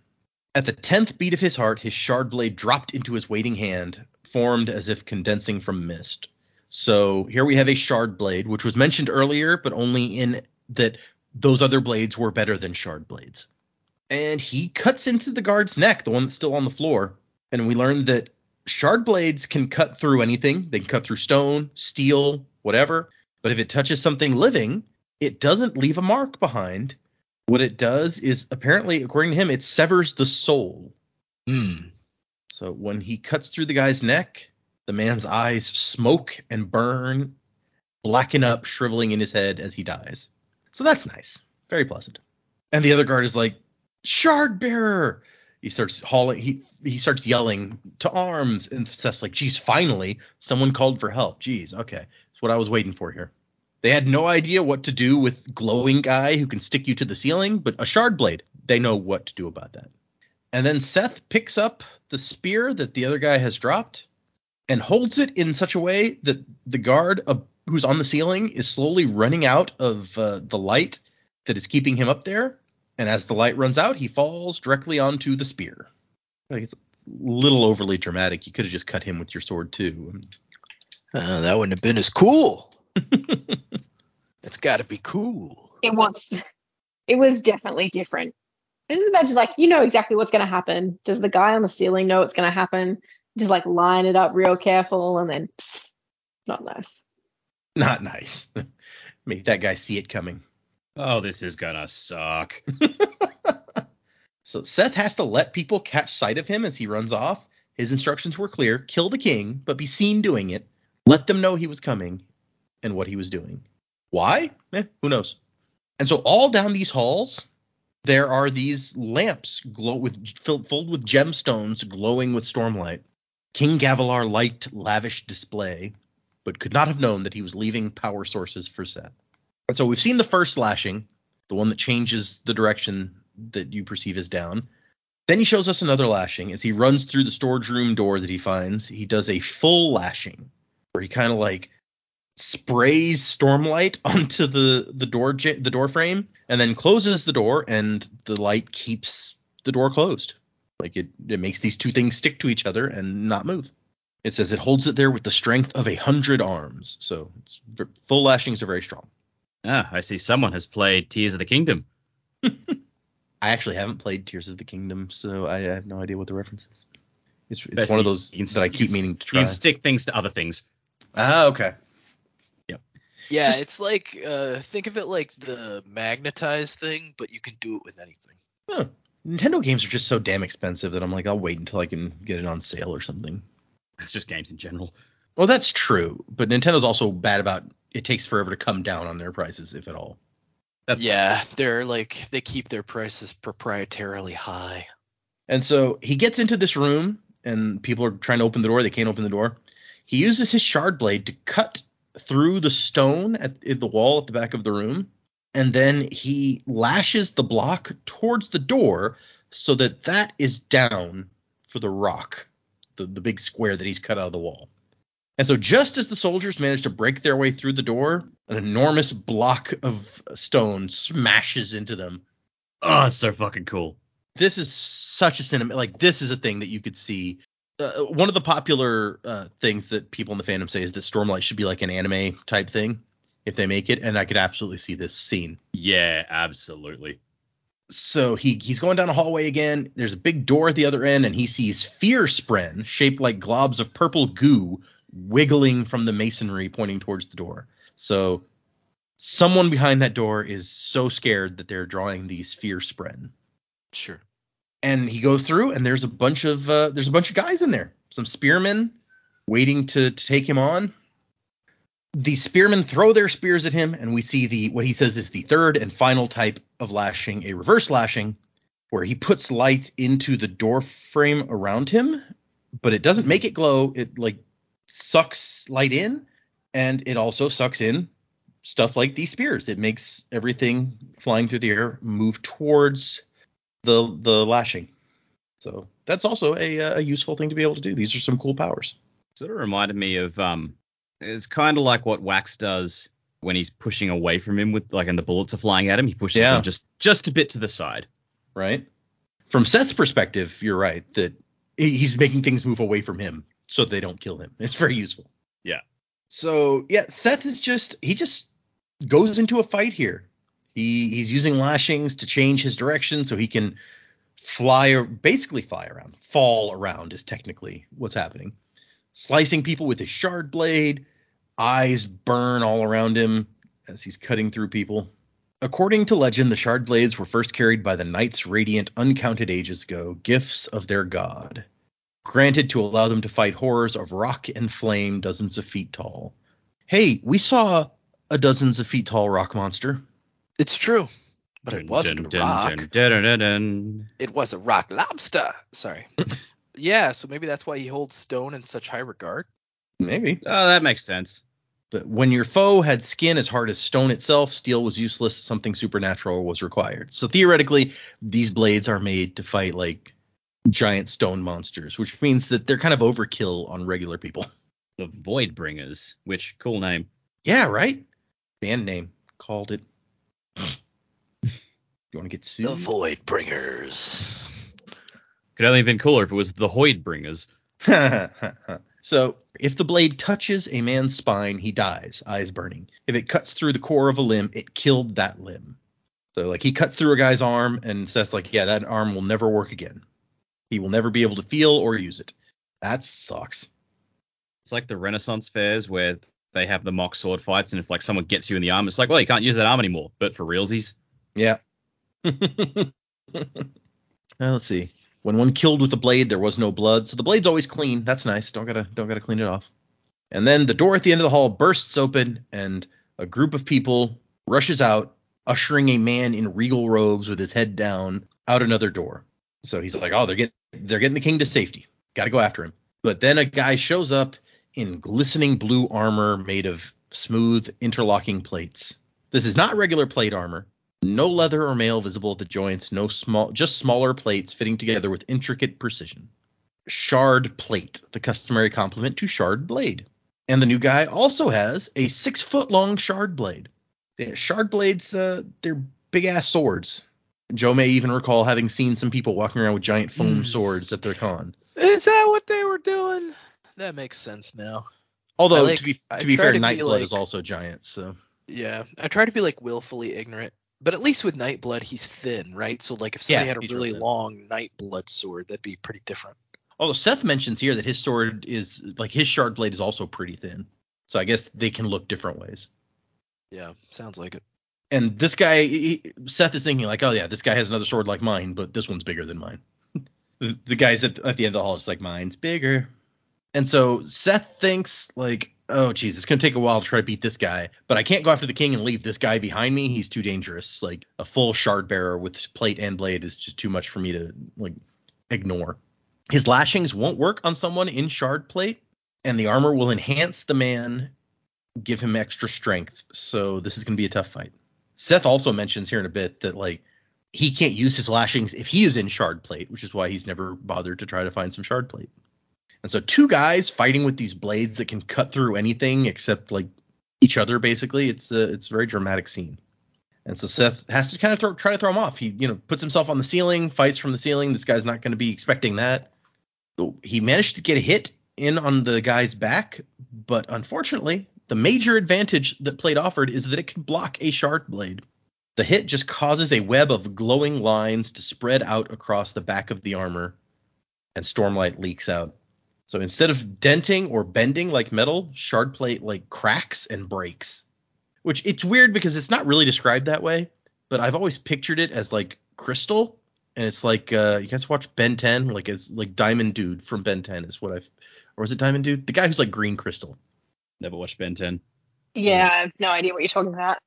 At the 10th beat of his heart, his shard blade dropped into his waiting hand, formed as if condensing from mist. So here we have a shard blade, which was mentioned earlier, but only in that those other blades were better than shard blades. And he cuts into the guard's neck, the one that's still on the floor. And we learned that shard blades can cut through anything. They can cut through stone, steel, whatever. But if it touches something living, it doesn't leave a mark behind. What it does is, apparently, according to him, it severs the soul. So when he cuts through the guy's neck, the man's eyes smoke and burn, blacken up, shriveling in his head as he dies. So that's nice. Very pleasant. And the other guard is like, shard bearer. He starts hauling. He starts yelling to arms, and Seth's like, geez, finally someone called for help. Geez, okay, that's what I was waiting for here. They had no idea what to do with glowing guy who can stick you to the ceiling, but a shard blade, they know what to do about that. And then Seth picks up the spear that the other guy has dropped and holds it in such a way that the guard who's on the ceiling is slowly running out of the light that is keeping him up there. And as the light runs out, he falls directly onto the spear. Like, it's a little overly dramatic. You could have just cut him with your sword, too. That wouldn't have been as cool. It's got to be cool. It was definitely different. I just imagine, like, you know exactly what's going to happen. Does the guy on the ceiling know what's going to happen? Just, like, line it up real careful, and then not nice. Not nice. Make that guy see it coming. Oh, this is gonna suck. So Seth has to let people catch sight of him as he runs off. His instructions were clear. Kill the king, but be seen doing it. Let them know he was coming and what he was doing. Why? Who knows? And so all down these halls, there are these lamps filled with gemstones glowing with stormlight. King Gavilar liked lavish display, but could not have known that he was leaving power sources for Seth. And so we've seen the first lashing, the one that changes the direction that you perceive as down. Then he shows us another lashing. As he runs through the storage room door that he finds, he does a full lashing where he kind of like sprays Stormlight onto the door frame and then closes the door, and the light keeps the door closed. Like it makes these two things stick to each other and not move. It says it holds it there with the strength of 100 arms. So full lashings are very strong. I see someone has played Tears of the Kingdom. I actually haven't played Tears of the Kingdom, so I have no idea what the reference is. It's one of those that I keep meaning to try. You can stick things to other things. Ah, okay. Yep. Yeah, it's like, think of it like the magnetized thing, but you can do it with anything. Huh. Nintendo games are just so damn expensive that I'm like, I'll wait until I can get it on sale or something. It's just games in general. Well, that's true, but Nintendo's also bad about it takes forever to come down on their prices, if at all. They're like, they keep their prices proprietarily high. And so he gets into this room, and people are trying to open the door. They can't open the door. He uses his shard blade to cut through the stone at the wall at the back of the room, and then he lashes the block towards the door so that is down for the rock, the big square that he's cut out of the wall. And so just as the soldiers manage to break their way through the door, an enormous block of stone smashes into them. Oh, it's so fucking cool. This is such a cinema. Like, this is a thing that you could see. One of the popular things that people in the fandom say is that Stormlight should be like an anime type thing if they make it. And I could absolutely see this scene. Yeah, absolutely. So he's going down a hallway again. There's a big door at the other end, and he sees fear spren shaped like globs of purple goo wiggling from the masonry pointing towards the door. So someone behind that door is so scared that they're drawing these fear spren. Sure. And he goes through, and there's a bunch of guys in there, some spearmen waiting to take him on. The spearmen throw their spears at him, and we see what he says is the third and final type of lashing, a reverse lashing, where he puts light into the door frame around him, but it doesn't make it glow. It like sucks light in, and it also sucks in stuff like these spears. It makes everything flying through the air move towards the lashing. So that's also a useful thing to be able to do. These are some cool powers. Sort of reminded me of it's kind of like what Wax does when he's pushing away from him with and the bullets are flying at him. He pushes them just a bit to the side. Right. From Seth's perspective, you're right that he's making things move away from him so they don't kill him. It's very useful. Yeah. So yeah, Seth is just goes into a fight here. He's using lashings to change his direction so he can basically fly around. Fall around is technically what's happening. Slicing people with his shard blade, eyes burn all around him as he's cutting through people. According to legend, the shard blades were first carried by the knights radiant uncounted ages ago, gifts of their god, granted to allow them to fight horrors of rock and flame dozens of feet tall. Hey, we saw a dozens of feet tall rock monster. It's true, but it wasn't a rock. It was a rock lobster. Sorry. Yeah, so maybe that's why he holds stone in such high regard. Maybe. Oh, that makes sense. But when your foe had skin as hard as stone itself, steel was useless. Something supernatural was required. So theoretically, these blades are made to fight like giant stone monsters, which means that they're kind of overkill on regular people. The Voidbringers, which cool name. Yeah, right? Band name. Called it. You want to get sued? The Voidbringers. Could only have been cooler if it was the Hoidbringers. So, if the blade touches a man's spine, he dies, eyes burning. If it cuts through the core of a limb, it killed that limb. So, like, he cuts through a guy's arm and says, like, yeah, that arm will never work again. He will never be able to feel or use it. That sucks. It's like the Renaissance fairs where they have the mock sword fights, and if, like, someone gets you in the arm, it's like, well, you can't use that arm anymore. But for realsies. Yeah. Let's see. When one killed with the blade, there was no blood, so the blade's always clean. That's nice. Don't gotta clean it off. And then the door at the end of the hall bursts open, and a group of people rushes out, ushering a man in regal robes with his head down out another door. So he's like, oh, they're getting the king to safety. Got to go after him. But then a guy shows up in glistening blue armor made of smooth interlocking plates. This is not regular plate armor. No leather or mail visible at the joints, just smaller plates fitting together with intricate precision. Shard plate, the customary complement to shard blade. And the new guy also has a 6-foot-long shard blade. Shard blades, they're big-ass swords. Joe may even recall having seen some people walking around with giant foam swords at their con. Is that what they were doing? That makes sense now. Although, to be fair, Nightblood is also giant, so... Yeah, I try to be, like, willfully ignorant. But at least with Nightblood, he's thin, right? So, like, if somebody had a really long Nightblood sword, that'd be pretty different. Although Seth mentions here that his sword is, like, his shard blade is also pretty thin. So I guess they can look different ways. Yeah, sounds like it. And this guy, Seth is thinking, like, oh, yeah, this guy has another sword like mine, but this one's bigger than mine. The guys at the end of the hall is like, mine's bigger. And so Seth thinks, like, oh, geez, it's going to take a while to try to beat this guy. But I can't go after the king and leave this guy behind me. He's too dangerous. Like, a full shard bearer with plate and blade is just too much for me to, like, ignore. His lashings won't work on someone in shard plate, and the armor will enhance the man, give him extra strength. So this is going to be a tough fight. Seth also mentions here in a bit that, like, he can't use his lashings if he is in shard plate, which is why he's never bothered to try to find some shard plate. And so two guys fighting with these blades that can cut through anything except, like, each other, basically. It's a very dramatic scene. And so Seth has to kind of try to throw him off. He, puts himself on the ceiling, fights from the ceiling. This guy's not going to be expecting that. So he managed to get a hit in on the guy's back, but unfortunately, the major advantage that plate offered is that it can block a shard blade. The hit just causes a web of glowing lines to spread out across the back of the armor, and Stormlight leaks out. So instead of denting or bending like metal, shard plate, like, cracks and breaks. Which, it's weird because it's not really described that way, but I've always pictured it as, like, crystal. And it's like, you guys watch Ben 10? Like, as, like, Diamond Dude from Ben 10 is what or is it Diamond Dude? The guy who's like green crystal. Never watched Ben 10. Yeah, I have no idea what you're talking about.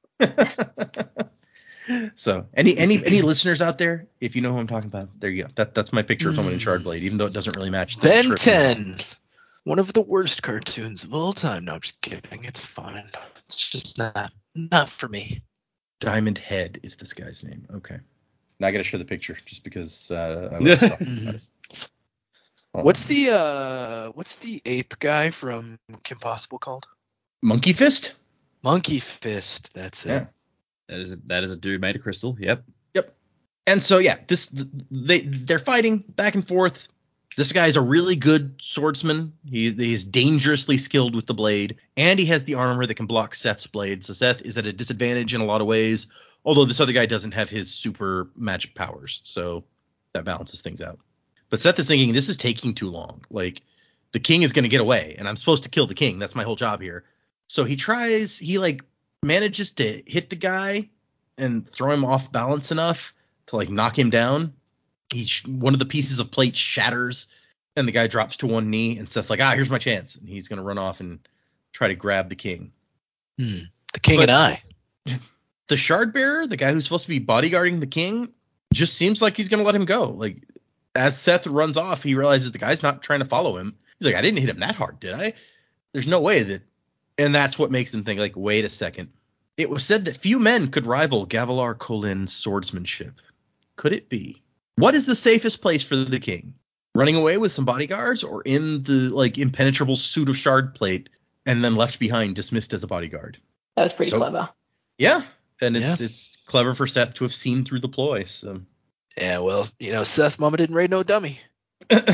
So any listeners out there, if you know who I'm talking about, there you go. That's my picture of someone in Shardblade, even though it doesn't really match the Ben description. 10. One of the worst cartoons of all time. No, I'm just kidding. It's fine. It's just not for me. Diamond Head is this guy's name. Okay. Now I gotta show the picture just because I love talking about it. What's the ape guy from Kim Possible called? Monkey Fist? Monkey Fist. That's it. Yeah. That is a dude made of crystal. Yep. And so yeah, they're fighting back and forth. This guy's a really good swordsman. He's dangerously skilled with the blade, and he has the armor that can block Seth's blade. So Seth is at a disadvantage in a lot of ways, although this other guy doesn't have his super magic powers, so that balances things out. But Seth is thinking, this is taking too long. Like, the king is going to get away, and I'm supposed to kill the king. That's my whole job here. So he manages to hit the guy and throw him off balance enough to like knock him down. One of the pieces of plate shatters, and the guy drops to one knee, and Seth's like, here's my chance. And he's going to run off and try to grab the king. The king and I. The shard bearer, the guy who's supposed to be bodyguarding the king, just seems like he's going to let him go. Like, as Seth runs off, he realizes the guy's not trying to follow him. He's like, I didn't hit him that hard, did I? There's no way that. And that's what makes him think, like, wait a second. It was said that few men could rival Gavilar Kholin's swordsmanship. Could it be? What is the safest place for the king? Running away with some bodyguards, or in the like impenetrable suit of shard plate and then left behind, dismissed as a bodyguard? That was pretty clever. Yeah, and it's clever for Seth to have seen through the ploy. So. Yeah, well, Seth's mama didn't raid no dummy. And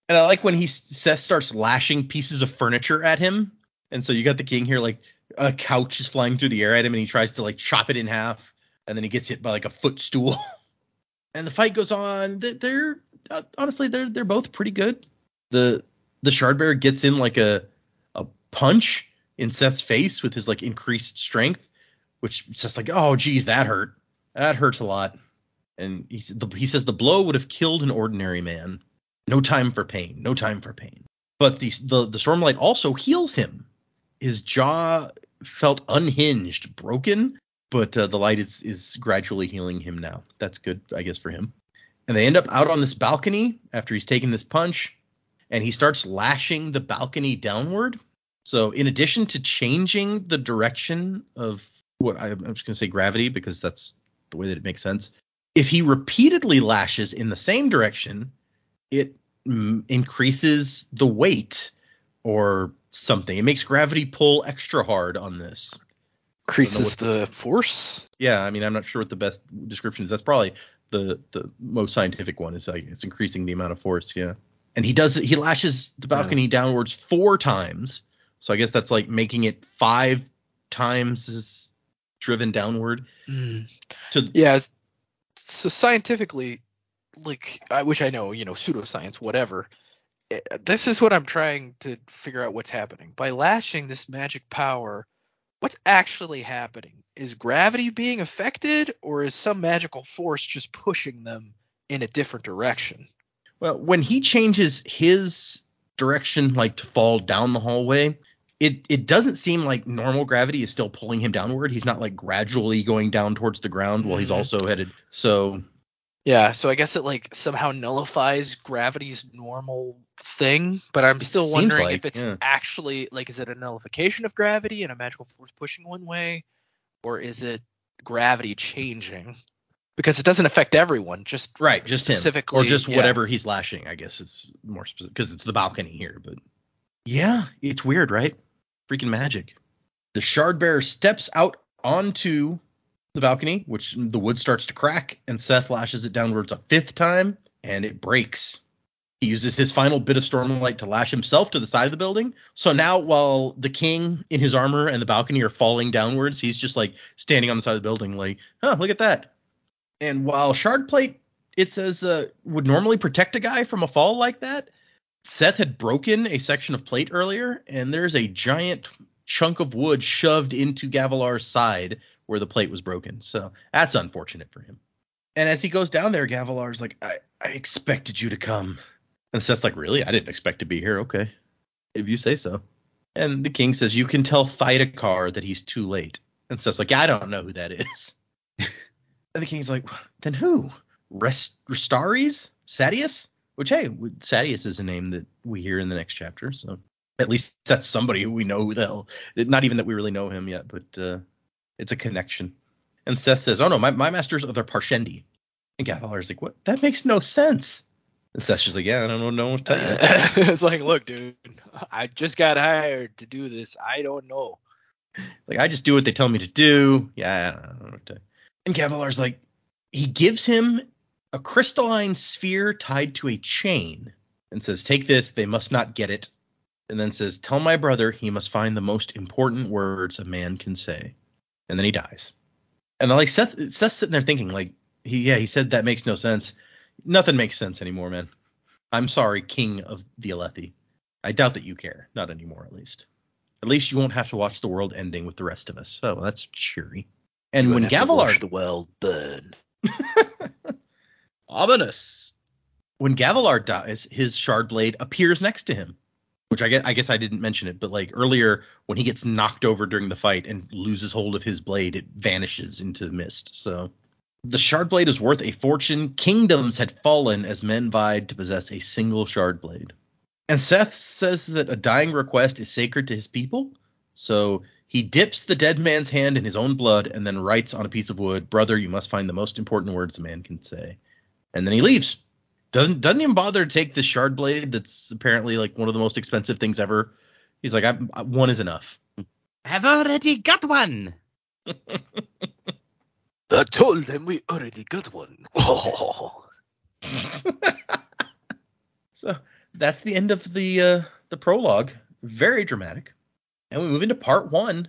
I like when Seth starts lashing pieces of furniture at him. And so you got the king here, like a couch is flying through the air at him, and he tries to like chop it in half. And then he gets hit by like a footstool. And the fight goes on. They're honestly, they're both pretty good. The Shardbearer gets in like a punch in Seth's face with his like increased strength, which Seth's like, oh geez, that hurt. That hurts a lot. And he says the blow would have killed an ordinary man. No time for pain. No time for pain. But the Stormlight also heals him. His jaw felt unhinged, broken. But the light is gradually healing him now. That's good, I guess, for him. And they end up out on this balcony after he's taken this punch. And he starts lashing the balcony downward. So in addition to changing the direction of what I'm just going to say gravity, because that's the way that it makes sense. If he repeatedly lashes in the same direction, it increases the weight or something. It makes gravity pull extra hard on this. Increases the force? Yeah, I mean, I'm not sure what the best description is. That's probably the most scientific one. Is like it's increasing the amount of force. Yeah, and he lashes the balcony downwards 4 times. So I guess that's like making it 5 times as driven downward. So scientifically, which I know, pseudoscience, whatever. This is what I'm trying to figure out what's happening. By lashing this magic power, what's actually happening? Is gravity being affected, or is some magical force just pushing them in a different direction? Well, when he changes his direction, like to fall down the hallway, it doesn't seem like normal gravity is still pulling him downward. He's not like gradually going down towards the ground while he's also headed. So yeah, so I guess it like somehow nullifies gravity's normal thing, but I'm still wondering if it's actually like, is it a nullification of gravity and a magical force pushing one way, or is it gravity changing? Because it doesn't affect everyone, just specifically him, or just whatever he's lashing. I guess it's more specific because it's the balcony here. But yeah, it's weird, right? Freaking magic. The Shardbearer steps out onto the balcony, which the wood starts to crack, and Seth lashes it downwards a 5th time, and it breaks. He uses his final bit of Stormlight to lash himself to the side of the building. So now, while the king in his armor and the balcony are falling downwards, he's just like standing on the side of the building, like, look at that. And while shard plate, it says, would normally protect a guy from a fall like that, Seth had broken a section of plate earlier, and there's a giant chunk of wood shoved into Gavilar's side where the plate was broken. So that's unfortunate for him. And as he goes down there, Gavilar's like, I expected you to come. And Seth's like, really? I didn't expect to be here. Okay, if you say so. And the king says, you can tell Thydakar that he's too late. And Seth's like, I don't know who that is. And the king's like, then who? Restares? Sadius? Which, hey, Sadius is a name that we hear in the next chapter. So at least that's somebody who we know who the hell. Not even that we really know him yet, but it's a connection. And Seth says, oh, no, my masters are the Parshendi. And Gavilar's like, what? That makes no sense. And Seth's just like, yeah, I don't know what to tell you. It's like, look, dude, I just got hired to do this. I don't know. Like, I just do what they tell me to do. Yeah, I don't know what to. And Gavilar's like, he gives him a crystalline sphere tied to a chain and says, take this, they must not get it. And then says, tell my brother he must find the most important words a man can say. And then he dies. And like Seth's sitting there thinking, like, he said that makes no sense. Nothing makes sense anymore, man. I'm sorry, King of the Alethi. I doubt that you care. Not anymore, at least. At least you won't have to watch the world ending with the rest of us. Oh, that's cheery. And when Gavilar, watch the world burn. Ominous. When Gavilar dies, his shard blade appears next to him. Which I guess I didn't mention it, but like earlier when he gets knocked over during the fight and loses hold of his blade, it vanishes into mist. So the shard blade is worth a fortune. Kingdoms had fallen as men vied to possess a single shard blade. And Seth says that a dying request is sacred to his people. So he dips the dead man's hand in his own blood and then writes on a piece of wood, brother, you must find the most important words a man can say. And then he leaves. Doesn't even bother to take this shard blade that's apparently like one of the most expensive things ever. He's like, one is enough. I've already got one. I told them we already got one. Oh. So that's the end of the prologue. Very dramatic. And we move into part 1.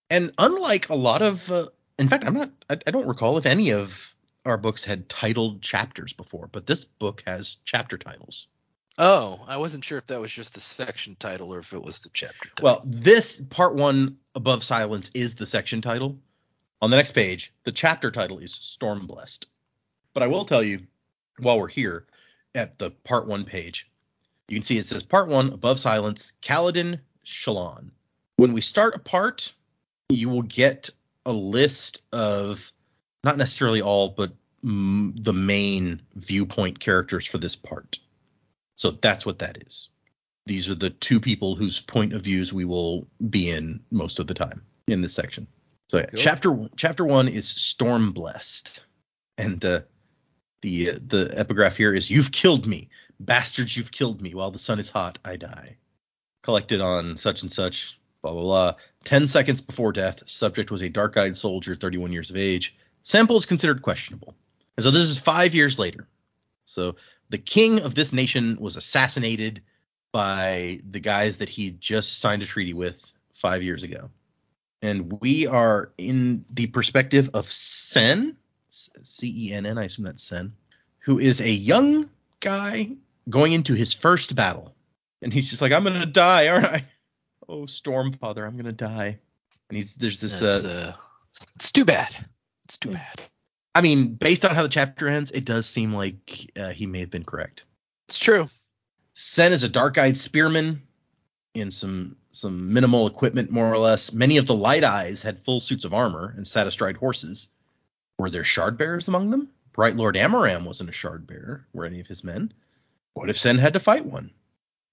And unlike a lot of, in fact, I don't recall if any of our books had titled chapters before, but this book has chapter titles. Oh, I wasn't sure if that was just the section title or if it was the chapter title. Well, this part 1 Above Silence is the section title. On the next page, the chapter title is Stormblessed. But I will tell you, while we're here at the part 1 page, you can see it says part 1 Above Silence, Kaladin, Shallan. When we start a part, you will get a list of not necessarily all, but the main viewpoint characters for this part. So that's what that is. These are the two people whose point of views we will be in most of the time in this section. So yeah, cool. Chapter 1 is Stormblessed. And the epigraph here is, you've killed me. Bastards, you've killed me. While the sun is hot, I die. Collected on such and such, blah, blah, blah. 10 seconds before death, subject was a dark-eyed soldier, 31 years of age. Sample is considered questionable. And so this is 5 years later. So the king of this nation was assassinated by the guys that he just signed a treaty with 5 years ago. And we are in the perspective of Sen, Cenn, I assume that's Sen, who is a young guy going into his first battle. And he's just like, I'm going to die, aren't I? Oh, Stormfather, I'm going to die. And there's this... it's too bad. It's too bad. I mean, based on how the chapter ends, it does seem like he may have been correct. It's true. Sen is a dark-eyed spearman in some minimal equipment, more or less. Many of the Light Eyes had full suits of armor and sat astride horses. Were there shard bearers among them? Bright Lord Amaram wasn't a shard bearer. Were any of his men? What if Sen had to fight one?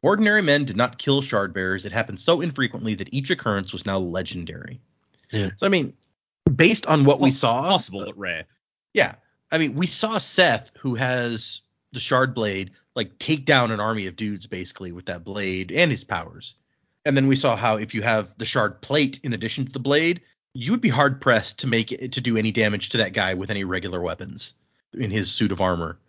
Ordinary men did not kill shard bearers. It happened so infrequently that each occurrence was now legendary. Yeah. So, I mean, based on what we saw... Possible, but rare. Yeah. I mean, we saw Seth, who has the shard blade, like, take down an army of dudes, basically, with that blade and his powers. And then we saw how if you have the shard plate in addition to the blade, you would be hard-pressed to make it to do any damage to that guy with any regular weapons in his suit of armor.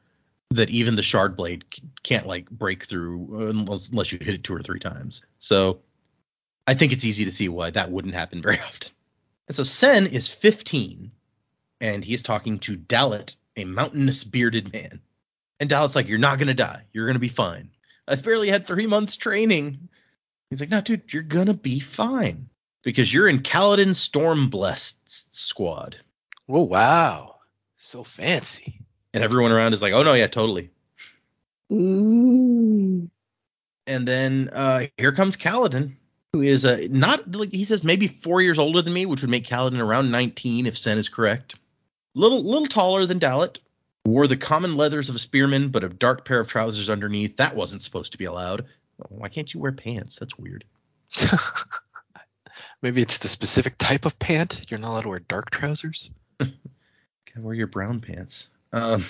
That even the shard blade can't, like, break through unless you hit it 2 or 3 times. So I think it's easy to see why that wouldn't happen very often. And so Sen is 15, and he is talking to Dalit, a mountainous bearded man. And Dalit's like, you're not going to die. You're going to be fine. I barely had 3 months training. He's like, no, dude, you're going to be fine. Because you're in Kaladin Stormblessed squad. Oh, wow. So fancy. And everyone around is like, oh, no, yeah, totally. Ooh. And then here comes Kaladin. who is not like he says maybe 4 years older than me, which would make Kaladin around 19 if Sen is correct. Little taller than Dalit. Wore the common leathers of a spearman, but a dark pair of trousers underneath. That wasn't supposed to be allowed. Why can't you wear pants? That's weird. Maybe it's the specific type of pant. You're not allowed to wear dark trousers. Can wear your brown pants. So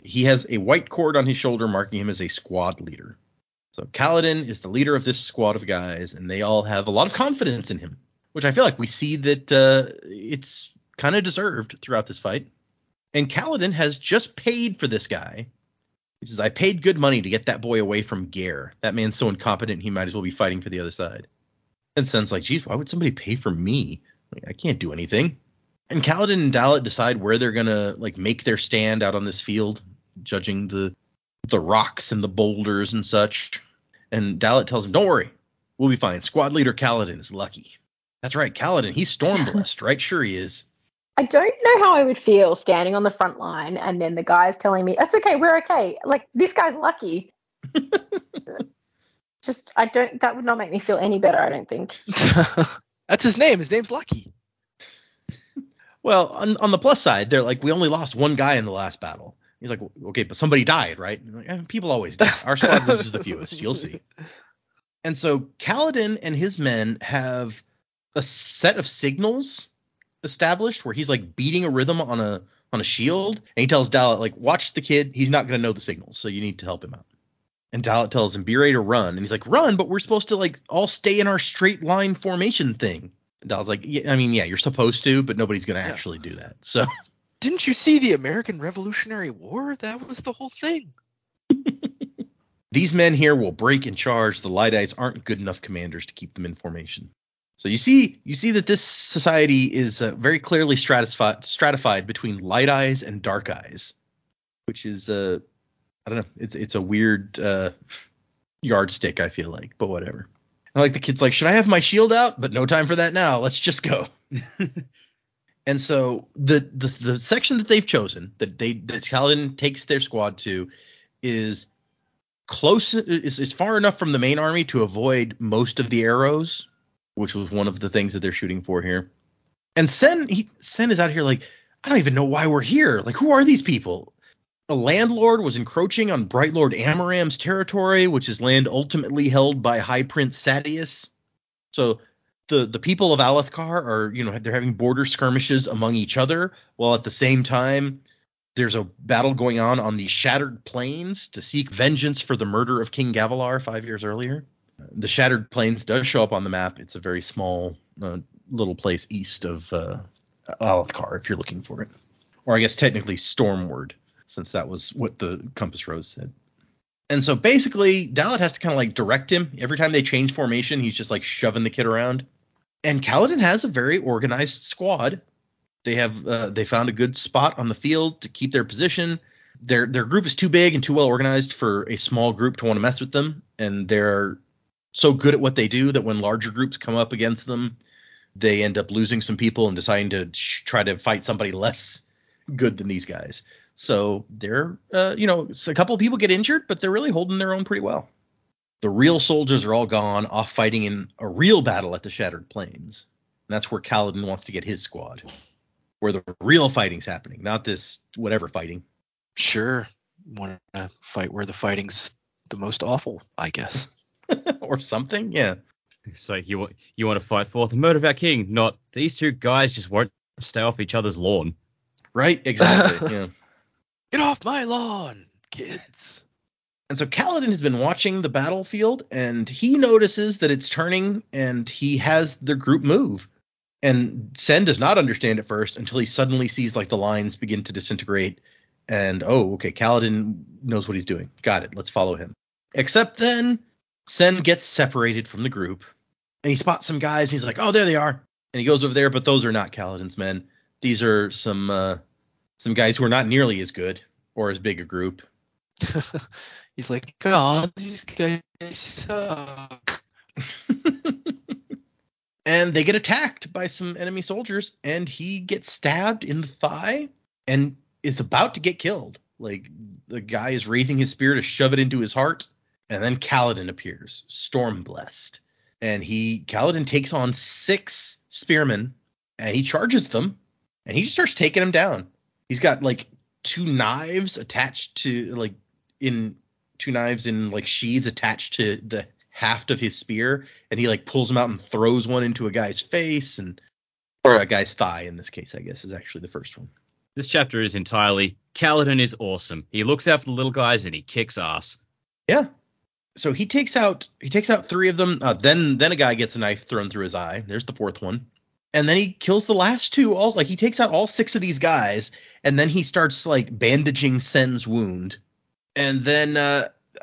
he has a white cord on his shoulder marking him as a squad leader. So Kaladin is the leader of this squad of guys, and they all have a lot of confidence in him, which I feel like we see that it's kind of deserved throughout this fight. And Kaladin has just paid for this guy. He says, I paid good money to get that boy away from Gare. That man's so incompetent, he might as well be fighting for the other side. And Sen's like, geez, why would somebody pay for me? Like, I can't do anything. And Kaladin and Dalit decide where they're going to like make their stand out on this field, judging the rocks and the boulders and such. And Dalit tells him, don't worry, we'll be fine. Squad leader Kaladin is lucky. That's right, Kaladin, he's storm blessed, right? Sure he is. I don't know how I would feel standing on the front line and then the guy's telling me, that's okay, we're okay. Like, this guy's lucky. That would not make me feel any better, I don't think. That's his name. His name's Lucky. Well, on the plus side, they're like, we only lost one guy in the last battle. He's like, okay, but somebody died, right? Like, people always die. Our squad loses the fewest. You'll see. And so Kaladin and his men have a set of signals established where he's like beating a rhythm on a shield, and he tells Dalit, like, watch the kid, he's not going to know the signals, so you need to help him out. And Dalit tells him, be ready to run, and he's like, run, but we're supposed to like all stay in our straight line formation thing. And Dalit's like, yeah, you're supposed to, but nobody's going to actually do that. So didn't you see the American Revolutionary War? That was the whole thing. These men here will break and charge. The Light Eyes aren't good enough commanders to keep them in formation. So you see that this society is very clearly stratified between Light Eyes and Dark Eyes, which is I don't know, it's a weird yardstick, I feel like, but whatever. And like the kid's like, should I have my shield out? But no time for that now. Let's just go. And so the section that they've chosen that Kaladin takes their squad to is close, is far enough from the main army to avoid most of the arrows, which was one of the things that they're shooting for here. And Sen is out here like, I don't even know why we're here. Like, who are these people? A landlord was encroaching on Bright Lord Amaram's territory, which is land ultimately held by High Prince Sadeas. So the people of Alethkar are, they're having border skirmishes among each other, while at the same time there's a battle going on the Shattered Plains to seek vengeance for the murder of King Gavilar 5 years earlier. The Shattered Plains does show up on the map. It's a very small little place east of Alethkar, if you're looking for it. Or I guess technically Stormward, since that was what the Compass Rose said. And so basically, Dalit has to kind of like direct him. Every time they change formation, he's just like shoving the kid around. And Kaladin has a very organized squad. They found a good spot on the field to keep their position. Their group is too big and too well organized for a small group to want to mess with them. And they're so good at what they do that when larger groups come up against them, they end up losing some people and deciding to try to fight somebody less good than these guys. So they're, a couple of people get injured, but they're really holding their own pretty well. The real soldiers are all gone, off fighting in a real battle at the Shattered Plains. And that's where Kaladin wants to get his squad, where the real fighting's happening, not this whatever fighting. Sure. Want to fight where the fighting's the most awful, I guess. Or something, yeah. It's like you want to fight for the murder of our king, not these two guys just won't stay off each other's lawn. Right, exactly, yeah. Get off my lawn, kids. And so Kaladin has been watching the battlefield, and he notices that it's turning, and he has their group move. And Sen does not understand at first until he suddenly sees like the lines begin to disintegrate. And, okay, Kaladin knows what he's doing. Got it, let's follow him. Except then Sen gets separated from the group, and he spots some guys, and he's like, oh, there they are. And he goes over there, but those are not Kaladin's men. These are some guys who are not nearly as good or as big a group. He's like, God, these guys suck. And they get attacked by some enemy soldiers, and he gets stabbed in the thigh and is about to get killed. Like, the guy is raising his spear to shove it into his heart, and then Kaladin appears, storm blessed. And Kaladin takes on 6 spearmen, and he charges them, and he just starts taking them down. He's got like 2 knives attached to two knives in like sheaths attached to the haft of his spear, and he like pulls them out and throws one into a guy's face or a guy's thigh in this case, I guess, is actually the first one. This chapter is entirely Kaladin is awesome. He looks after the little guys and he kicks ass. Yeah. So he takes out 3 of them. Then a guy gets a knife thrown through his eye. There's the 4th one. And then he kills the last 2. Also, like he takes out all 6 of these guys, and then he starts like bandaging Sen's wound. And then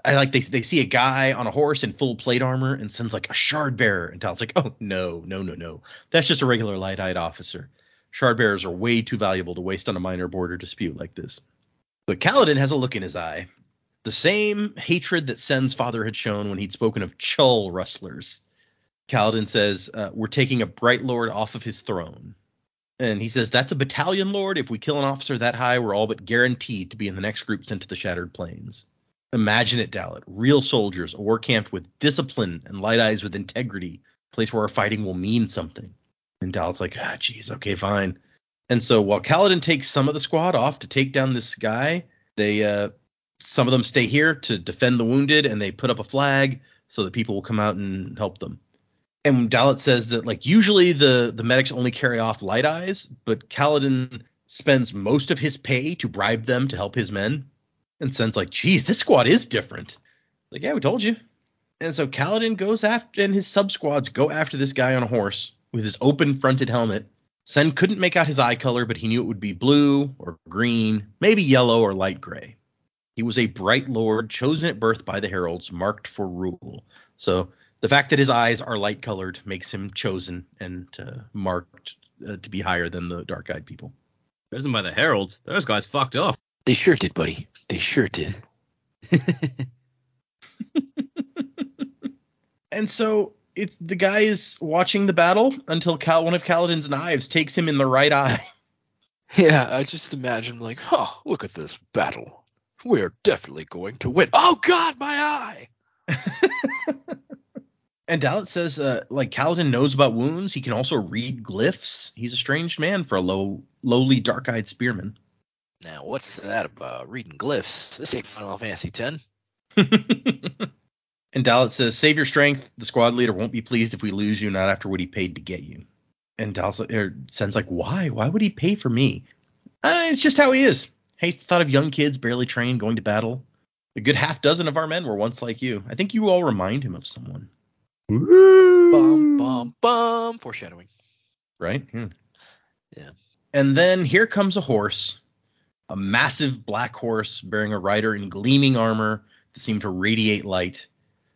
they see a guy on a horse in full plate armor, and Sen's like, a shard bearer. And Tal's like, oh no. That's just a regular light-eyed officer. Shard bearers are way too valuable to waste on a minor border dispute like this. But Kaladin has a look in his eye. The same hatred that Sen's father had shown when he'd spoken of Chull rustlers. Kaladin says, we're taking a Bright Lord off of his throne. And he says, that's a battalion lord. If we kill an officer that high, we're all but guaranteed to be in the next group sent to the Shattered Plains. Imagine it, Dalit. Real soldiers, a war camp with discipline and light eyes with integrity. A place where our fighting will mean something. And Dalit's like, geez, okay, fine. And so while Kaladin takes some of the squad off to take down this guy, some of them stay here to defend the wounded, and they put up a flag so that people will come out and help them. And Dalit says that like usually the medics only carry off light eyes, but Kaladin spends most of his pay to bribe them to help his men. And Sen's like, geez, this squad is different. Like, yeah, we told you. And so Kaladin goes after, and his sub squads go after this guy on a horse with his open fronted helmet. Sen couldn't make out his eye color, but he knew it would be blue or green, maybe yellow or light gray. He was a bright lord chosen at birth by the heralds, marked for rule. So the fact that his eyes are light colored makes him chosen and marked to be higher than the dark eyed people. Chosen by the heralds? Those guys fucked off. They sure did, buddy. They sure did. And so the guy is watching the battle until one of Kaladin's knives takes him in the right eye. Yeah, I just imagine like, look at this battle. We're definitely going to win. Oh, God, my eye! And Dalit says, like, Kaladin knows about wounds. He can also read glyphs. He's a strange man for a lowly, dark-eyed spearman. Now, what's that about reading glyphs? This ain't Final Fantasy X. And Dalit says, save your strength. The squad leader won't be pleased if we lose you, not after what he paid to get you. And Dalit Sen's like, why? Why would he pay for me? It's just how he is. Hates the thought of young kids barely trained going to battle. A good half dozen of our men were once like you. I think you all remind him of someone. Bum, bum, bum. Foreshadowing. Right? Yeah. And then here comes a horse. A massive black horse bearing a rider in gleaming armor that seemed to radiate light.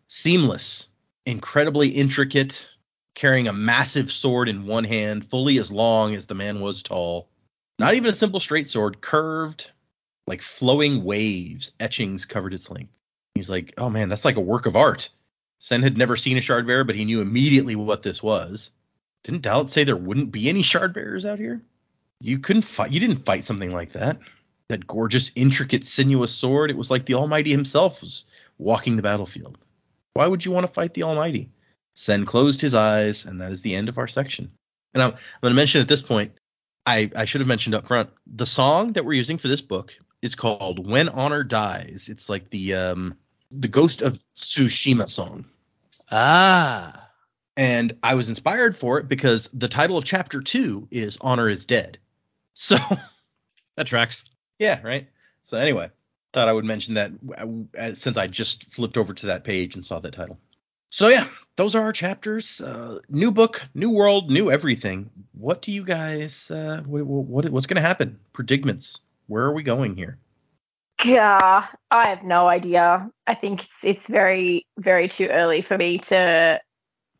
Seamless. Incredibly intricate. Carrying a massive sword in one hand, fully as long as the man was tall. Not even a simple straight sword, curved, like flowing waves, etchings covered its length. He's like, oh man, that's like a work of art. Sen had never seen a shard bearer, but he knew immediately what this was. Didn't Dalit say there wouldn't be any shard bearers out here? You didn't fight something like that. That gorgeous, intricate, sinuous sword. It was like the Almighty himself was walking the battlefield. Why would you want to fight the Almighty? Sen closed his eyes, and that is the end of our section. And I'm going to mention at this point, I should have mentioned up front, the song that we're using for this book is called When Honor Dies. It's like the Ghost of Tsushima song. Ah. And I was inspired for it because the title of chapter 2 is Honor is Dead. So that tracks. Yeah, right. So anyway, thought I would mention that since I just flipped over to that page and saw that title. So yeah, those are our chapters. New book, new world, new everything. What do you guys? What's going to happen? Predicaments. Where are we going here? Yeah, I have no idea. I think it's very, very too early for me to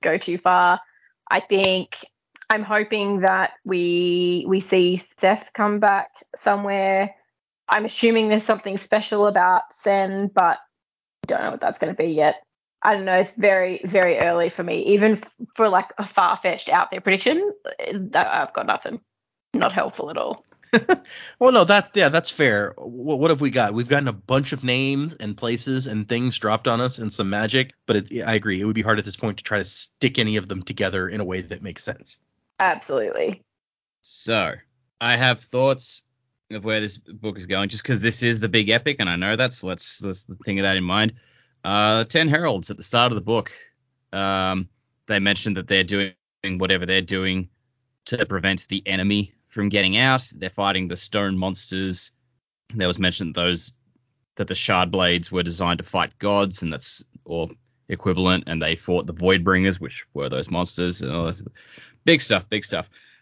go too far. I think I'm hoping that we see Seth come back somewhere. I'm assuming there's something special about Sen, but I don't know what that's going to be yet. I don't know. It's very, very early for me. Even for like a far-fetched out there prediction, I've got nothing. Not helpful at all. Well, no, that's fair. What have we got? We've gotten a bunch of names and places and things dropped on us and some magic, but I agree. It would be hard at this point to try to stick any of them together in a way that makes sense. Absolutely. So, I have thoughts of where this book is going, just because this is the big epic, and I know that's let's think of that in mind. 10 heralds at the start of the book. They mentioned that they're doing whatever they're doing to prevent the enemy from getting out. They're fighting the stone monsters. There was mentioned that the shard blades were designed to fight gods, and that's or equivalent, and they fought the Voidbringers, which were those monsters. And all that. Big stuff.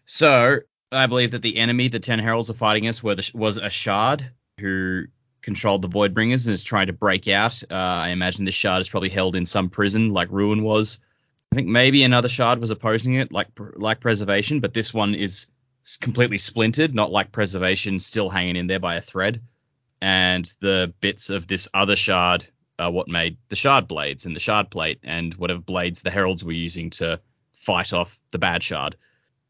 So I believe that the enemy the 10 heralds are fighting us was a shard who controlled the Voidbringers and is trying to break out. I imagine this shard is probably held in some prison like Ruin was. I think maybe another shard was opposing it, like Preservation, but this one is completely splintered, not like Preservation, still hanging in there by a thread. And the bits of this other shard are what made the shard blades and the shard plate and whatever blades the heralds were using to fight off the bad shard.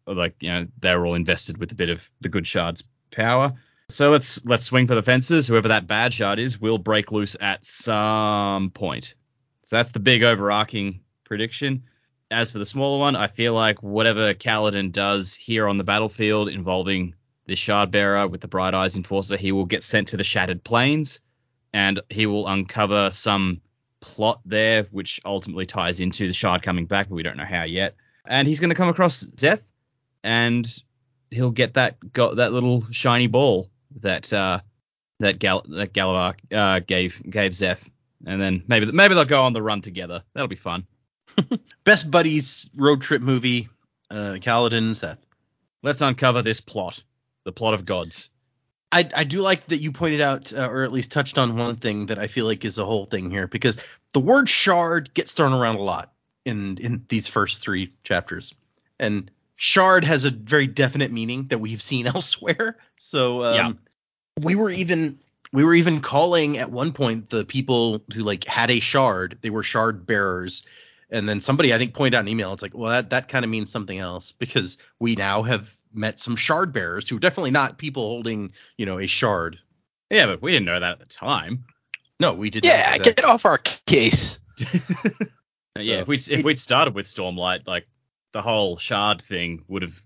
Like, they were all invested with a bit of the good shard's power. So let's swing for the fences. Whoever that bad shard is will break loose at some point. So that's the big overarching prediction. As for the smaller one, I feel like whatever Kaladin does here on the battlefield involving this shard bearer with the Bright Eyes Enforcer, he will get sent to the Shattered Plains, and he will uncover some plot there, which ultimately ties into the shard coming back, but we don't know how yet. And he's going to come across Zeth, and he'll get that little shiny ball that Galavar gave Zeth, and then maybe they'll go on the run together. That'll be fun. Best buddies road trip movie, Kaladin and Seth. Let's uncover this plot, the plot of gods. I do like that you pointed out, or at least touched on one thing that I feel like is a whole thing here, because the word shard gets thrown around a lot in these first 3 chapters. And shard has a very definite meaning that we've seen elsewhere. So we were even calling at one point the people who like had a shard, they were shard bearers. And then somebody, I think, pointed out an email. It's like, well, that kind of means something else, because we now have met some shard bearers who are definitely not people holding, a shard. Yeah, but we didn't know that at the time. No, we didn't. Yeah, get off our case. Yeah, if we'd started with Stormlight, like the whole shard thing would have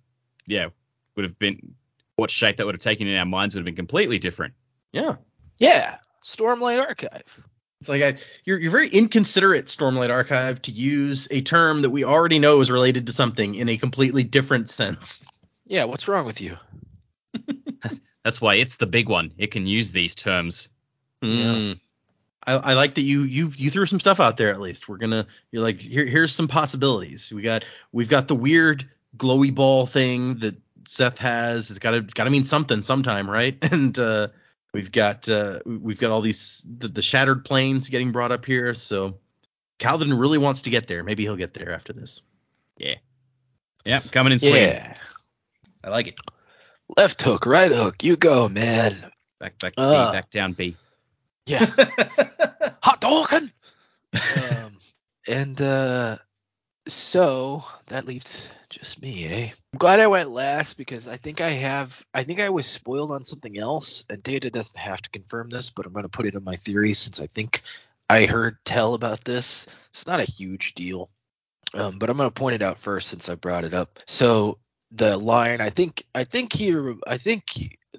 been what shape that would have taken in our minds would have been completely different. Yeah. Yeah, Stormlight Archive. It's like you're very inconsiderate, Stormlight Archive, to use a term that we already know is related to something in a completely different sense. Yeah, what's wrong with you? That's why it's the big one. It can use these terms. Yeah. I like that you threw some stuff out there. At least you're like, here's some possibilities. We've got the weird glowy ball thing that Seth has. It's gotta mean something sometime, right? And we've got all these the Shattered Plains getting brought up here. So Kaladin really wants to get there. Maybe he'll get there after this. Yeah, coming in swing. Yeah. I like it. Left hook, right hook. You go, man. Back B, back down B. Yeah. Hot dogging. So that leaves just me, eh? I'm glad I went last because I think I was spoiled on something else, and Data doesn't have to confirm this, but I'm going to put it in my theory since I think I heard tell about this. It's not a huge deal, but I'm going to point it out first since I brought it up. So the line, I think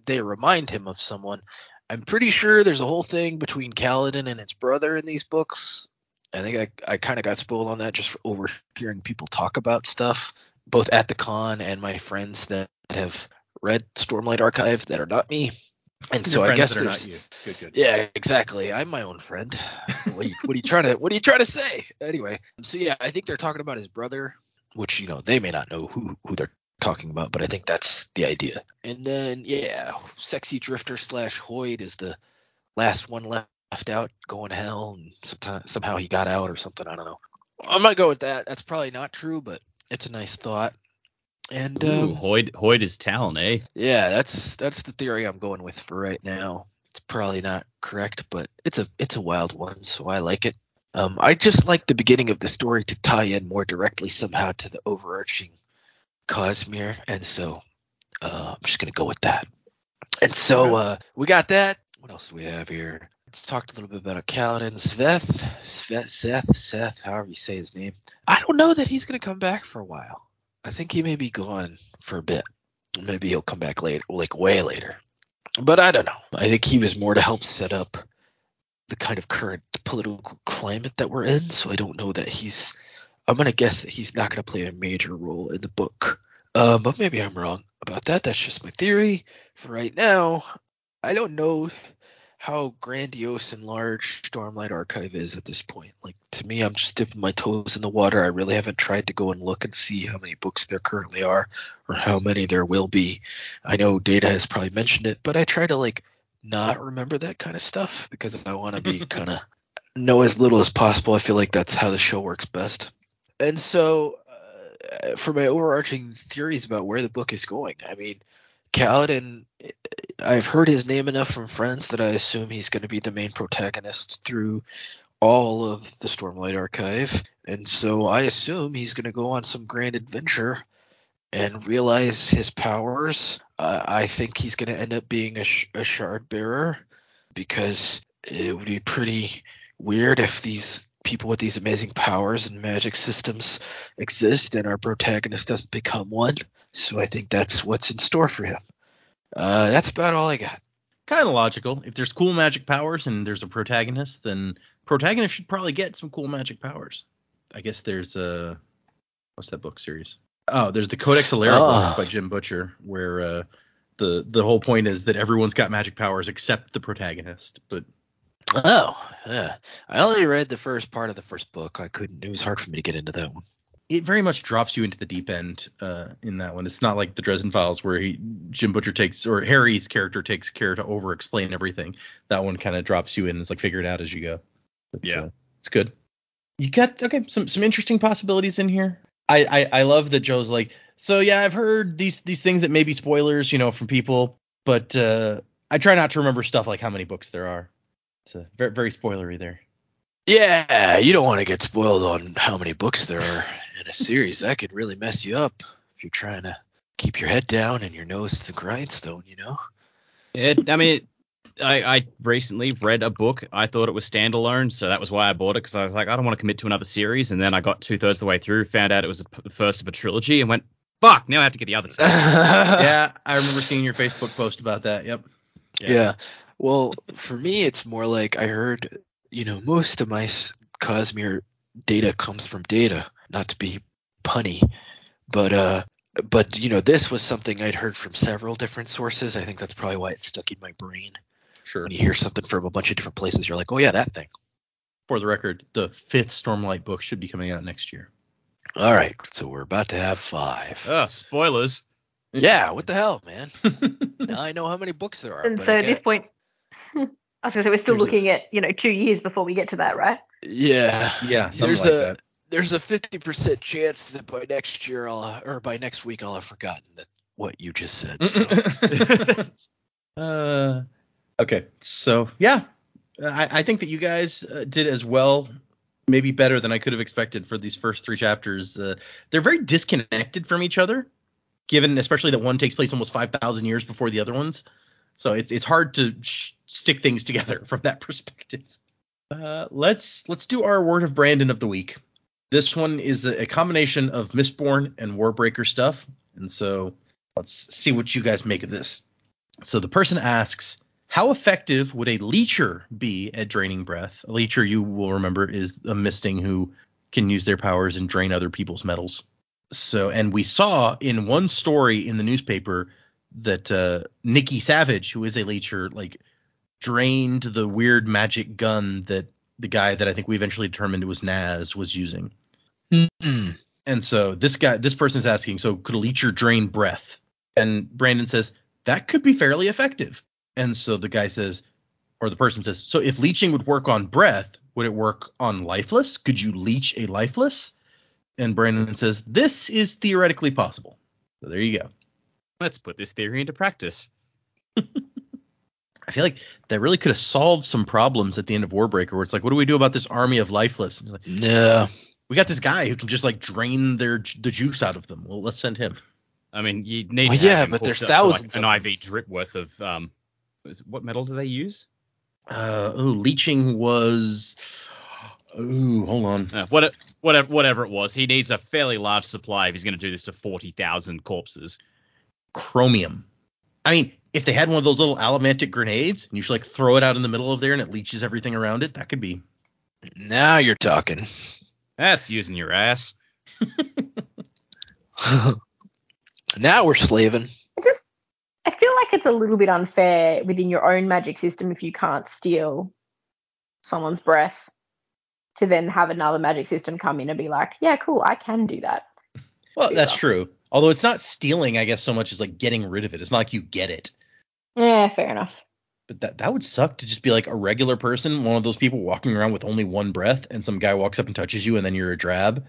they remind him of someone. I'm pretty sure there's a whole thing between Kaladin and his brother in these books. I think I kind of got spoiled on that just for overhearing people talk about stuff, both at the con and my friends that have read Stormlight Archive that are not me. And so I guess that are there's not you. Good. Yeah, exactly. I'm my own friend. What are you trying to say? Anyway, so yeah, I think they're talking about his brother, which they may not know who they're talking about, but I think that's the idea. And then Sexy Drifter / Hoyd is the last one left out going to hell, and somehow he got out or something. I don't know. I'm gonna go with that. That's probably not true, but it's a nice thought. And Hoyd is Talon, eh? Yeah, that's the theory I'm going with for right now. It's probably not correct, but it's a wild one, so I like it. I just like the beginning of the story to tie in more directly somehow to the overarching Cosmere, and so I'm just gonna go with that. And so we got that. What else do we have here? Let's talk a little bit about Kaladin. Seth, however you say his name. I don't know that he's going to come back for a while. I think he may be gone for a bit. Maybe he'll come back later, like way later. But I don't know. I think he was more to help set up the kind of current political climate that we're in. So I don't know that I'm going to guess that he's not going to play a major role in the book. But maybe I'm wrong about that. That's just my theory. For right now, I don't know how grandiose and large Stormlight Archive is at this point. Like, to me, I'm just dipping my toes in the water. I really haven't tried to go and look and see how many books there currently are or how many there will be. I know Data has probably mentioned it, but I try to, like, not remember that kind of stuff because I want to be kind of know as little as possible. I feel like that's how the show works best. And so for my overarching theories about where the book is going, I mean, Kaladin, I've heard his name enough from friends that I assume he's going to be the main protagonist through all of the Stormlight Archive. And so I assume he's going to go on some grand adventure and realize his powers. I think he's going to end up being a shard bearer, because it would be pretty weird if these people with these amazing powers and magic systems exist and our protagonist doesn't become one. So I think that's what's in store for him. That's about all I got. Kind of logical. If there's cool magic powers and there's a protagonist, then protagonist should probably get some cool magic powers. I guess there's what's that book series? Oh, there's the Codex Alera books by Jim Butcher, where the whole point is that everyone's got magic powers except the protagonist. But yeah, I only read the first part of the first book. It was hard for me to get into that one. It very much drops you into the deep end in that one. It's not like the Dresden Files where Jim Butcher Harry's character takes care to over-explain everything. That one kind of drops you in. It's like figure it out as you go. But, yeah, it's good. You got some interesting possibilities in here. I love that Joe's like, so yeah, I've heard these things that may be spoilers, from people, but I try not to remember stuff like how many books there are. It's very, very spoilery there. Yeah, you don't want to get spoiled on how many books there are in a series. That could really mess you up if you're trying to keep your head down and your nose to the grindstone, I recently read a book. I thought it was standalone, so that was why I bought it, because I was like, I don't want to commit to another series. And then I got 2/3 of the way through, found out it was the first of a trilogy, and went, fuck, now I have to get the other stuff. Yeah, I remember seeing your Facebook post about that. Yep. Yeah. Well, for me, it's more like I heard, most of my Cosmere data comes from Data, not to be punny, but this was something I'd heard from several different sources. I think that's probably why it stuck in my brain. Sure. When you hear something from a bunch of different places, you're like, oh yeah, that thing. For the record, the 5th Stormlight book should be coming out next year. All right, so we're about to have 5. Spoilers. Yeah, what the hell, man? Now I know how many books there are. And so at this point, I was going to say, we're still looking at 2 years before we get to that, right? Yeah. Yeah, something like that. There's a 50% chance that by next year by next week I'll have forgotten what you just said. So. Okay, so yeah, I think that you guys did as well, maybe better than I could have expected for these first 3 chapters. They're very disconnected from each other, given especially that one takes place almost 5,000 years before the other ones. So it's hard to stick things together from that perspective. Let's do our Word of Brandon of the week. This one is a combination of Mistborn and Warbreaker stuff, and so let's see what you guys make of this. So the person asks, how effective would a leecher be at draining breath? A leecher, you will remember, is a misting who can use their powers and drain other people's metals. So, and we saw in one story in the newspaper that Nikki Savage, who is a leecher, like drained the weird magic gun that the guy that I think we eventually determined was Naz was using. Mm-hmm. And so this person is asking, so could a leecher drain breath? And Brandon says, that could be fairly effective. And so the guy says, or the person says, so if leeching would work on breath, would it work on lifeless? Could you leech a lifeless? And Brandon says, this is theoretically possible. So there you go. Let's put this theory into practice. I feel like that really could have solved some problems at the end of Warbreaker, where it's like, what do we do about this army of lifeless? And like, yeah. We got this guy who can just like drain the juice out of them. Well, let's send him. I mean, you need Well, to have yeah, him but hooked there's up to, like, thousands an of them. IV drip worth of what metal do they use? Leeching was. Oh, hold on. Whatever it was, he needs a fairly large supply if he's going to do this to 40,000 corpses. Chromium. I mean, if they had one of those little allomantic grenades, and you should like throw it out in the middle of there and it leaches everything around it, that could be. Now you're talking. That's using your ass. Now we're slaving. I feel like it's a little bit unfair within your own magic system if you can't steal someone's breath to then have another magic system come in and be like, yeah, cool, I can do that. Well, that's true. Although it's not stealing, I guess, so much as like getting rid of it. It's not like you get it. Yeah, fair enough. But that would suck to just be like a regular person, one of those people walking around with only one breath, and some guy walks up and touches you, and then you're a drab.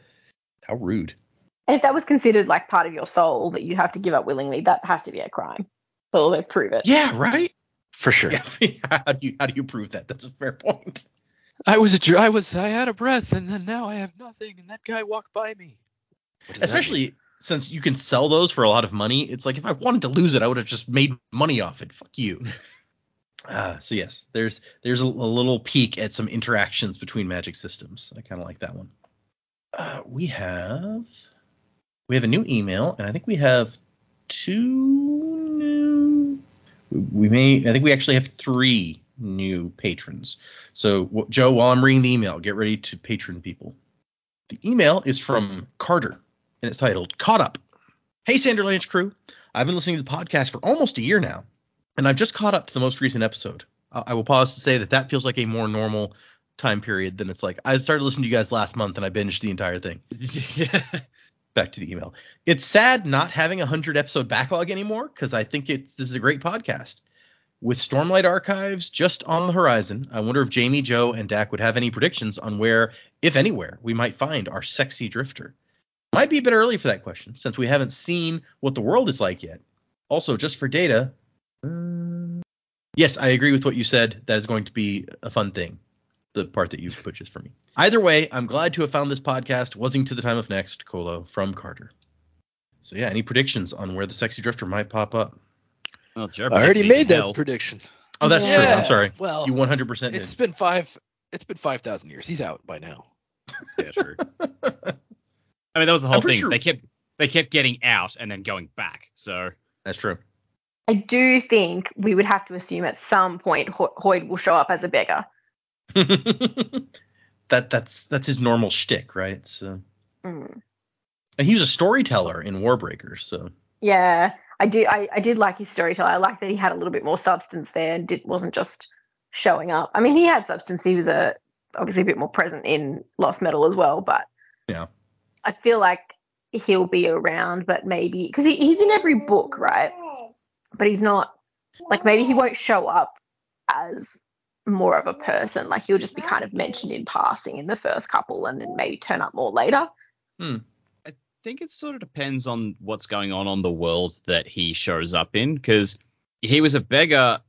How rude. And if that was considered like part of your soul that you have to give up willingly, that has to be a crime. So they prove it. Yeah, right? For sure. Yeah. How do you prove that? That's a fair point. I had a breath, and then now I have nothing, and that guy walked by me. Especially since you can sell those for a lot of money. It's like if I wanted to lose it, I would have just made money off it. Fuck you. So yes, there's a little peek at some interactions between magic systems. I kind of like that one. We have a new email, and I think we have two new. I think we actually have 3 new patrons. So Joe, while I'm reading the email, get ready to patron people. The email is from Carter, and it's titled "Caught Up." Hey, Sanderlanche crew, I've been listening to the podcast for almost a year now, and I've just caught up to the most recent episode. I will pause to say that feels like a more normal time period than it's like I started listening to you guys last month and I binged the entire thing. Back to the email. It's sad not having a 100 episode backlog anymore because I think this is a great podcast. With Stormlight Archives just on the horizon, I wonder if Jamie, Joe, and Dak would have any predictions on where, if anywhere, we might find our sexy drifter. Might be a bit early for that question since we haven't seen what the world is like yet. Also, just for data, yes, I agree with what you said. That is going to be a fun thing. The part that you put just for me. Either way, I'm glad to have found this podcast. Wasing to the time of next, Colo, from Carter. So yeah, any predictions on where the sexy drifter might pop up? Well, I already made that prediction. Oh, that's true. I'm sorry. Well, you 100% did. It's been 5,000 years. He's out by now. Yeah, true. I mean, that was the whole thing. Sure. They kept getting out and then going back. So that's true. I do think we would have to assume at some point Hoyd will show up as a beggar. That's his normal shtick, right? So, and he was a storyteller in Warbreakers, so yeah, I did like his storyteller. I like that he had a little bit more substance there and wasn't just showing up. I mean, he had substance. He was obviously a bit more present in Lost Metal as well, but yeah, I feel like he'll be around, but maybe because he's in every book, right? But he's not like maybe he won't show up as more of a person. Like he'll just be kind of mentioned in passing in the first couple and then maybe turn up more later. I think it sort of depends on what's going on the world that he shows up in, because he was a beggar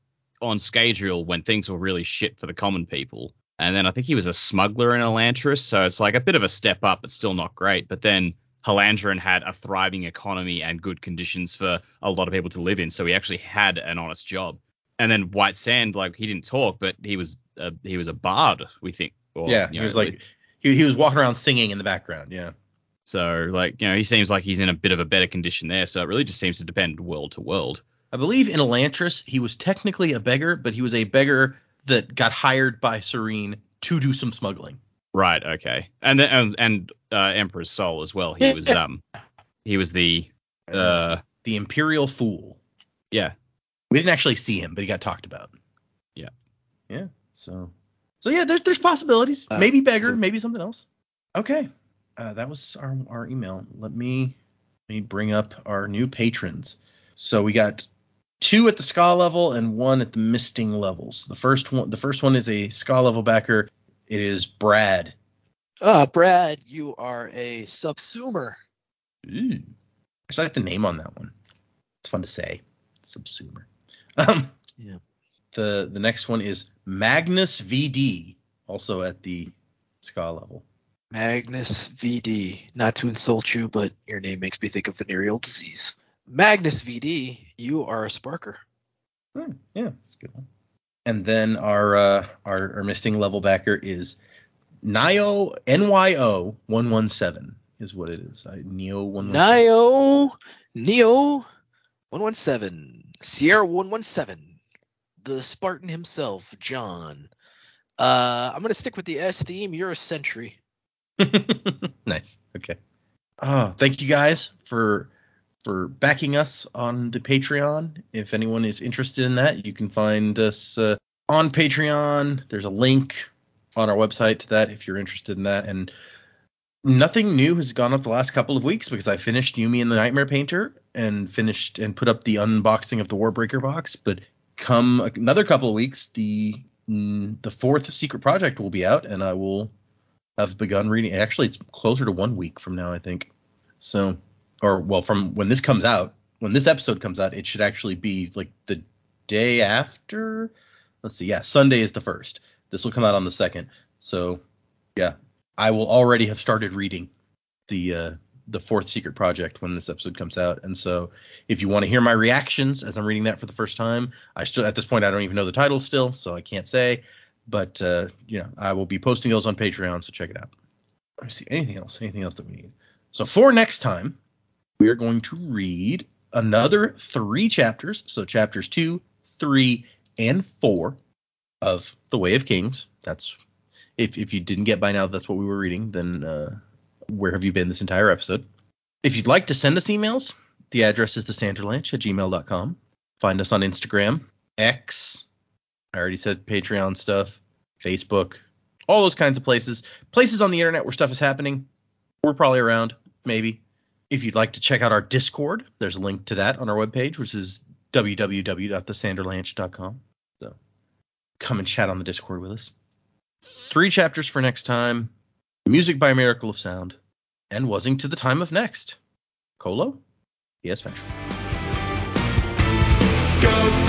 on Scadrial when things were really shit for the common people. And then I think he was a smuggler in Elantris, so it's like a bit of a step up, but still not great. But then Halandran had a thriving economy and good conditions for a lot of people to live in, so he actually had an honest job. And then White Sand, like, he didn't talk, but he was a bard, we think. Or, yeah, he was like he was walking around singing in the background. Yeah. So, like, he seems like he's in a bit of a better condition there. So it really just seems to depend world to world. I believe in Elantris, he was technically a beggar, but he was a beggar that got hired by Serene to do some smuggling. Right. Okay. And Emperor's Soul as well. He was the Imperial Fool. Yeah. We didn't actually see him, but he got talked about. Yeah. Yeah. So yeah, there's possibilities. Maybe beggar, maybe something else. Okay. That was our email. Let me bring up our new patrons. So we got 2 at the Ska level and 1 at the Misting levels. The first one is a Ska level backer. It is Brad. Brad, you are a subsumer. Ooh. I like the name on that one. It's fun to say. Subsumer. Yeah. The next one is Magnus VD, also at the Ska level. Magnus VD. Not to insult you, but your name makes me think of venereal disease. Magnus VD, you are a sparker. Yeah, that's a good one. And then our misting level backer is Nio NYO 117 is what it is. Neo 117. Neo 117. Sierra 117. The Spartan himself, John. I'm gonna stick with the S theme. You're a sentry. Nice. Okay. Thank you guys for backing us on the Patreon. If anyone is interested in that, you can find us on Patreon. There's a link on our website to that if you're interested in that. And nothing new has gone up the last couple of weeks because I finished Yumi and the Nightmare Painter and finished and put up the unboxing of the Warbreaker box. But come another couple of weeks, the fourth secret project will be out, and I will have begun reading. Actually, it's closer to 1 week from now, I think. So, from when this comes out, when this episode comes out, it should actually be like the day after. Let's see. Yeah, Sunday is the 1st. This will come out on the 2nd. So, yeah, I will already have started reading the fourth secret project when this episode comes out. And so, if you want to hear my reactions as I'm reading that for the first time, at this point I don't even know the title still, so I can't say. But I will be posting those on Patreon, so check it out. Let me see. Anything else that we need? So for next time, we are going to read another 3 chapters. So chapters 2, 3, and 4 of The Way of Kings. That's if you didn't get by now that's what we were reading, then where have you been this entire episode? If you'd like to send us emails, the address is thesanderlanche@gmail.com. Find us on Instagram, X. I already said Patreon stuff, Facebook, all those kinds of places. Places on the internet where stuff is happening. We're probably around, maybe. If you'd like to check out our Discord, there's a link to that on our webpage, which is www.thesanderlanche.com. So come and chat on the Discord with us. 3 chapters for next time. Music by Miracle of Sound. And Wasing to the Time of Next. Colo? Yes, Factual. Ghost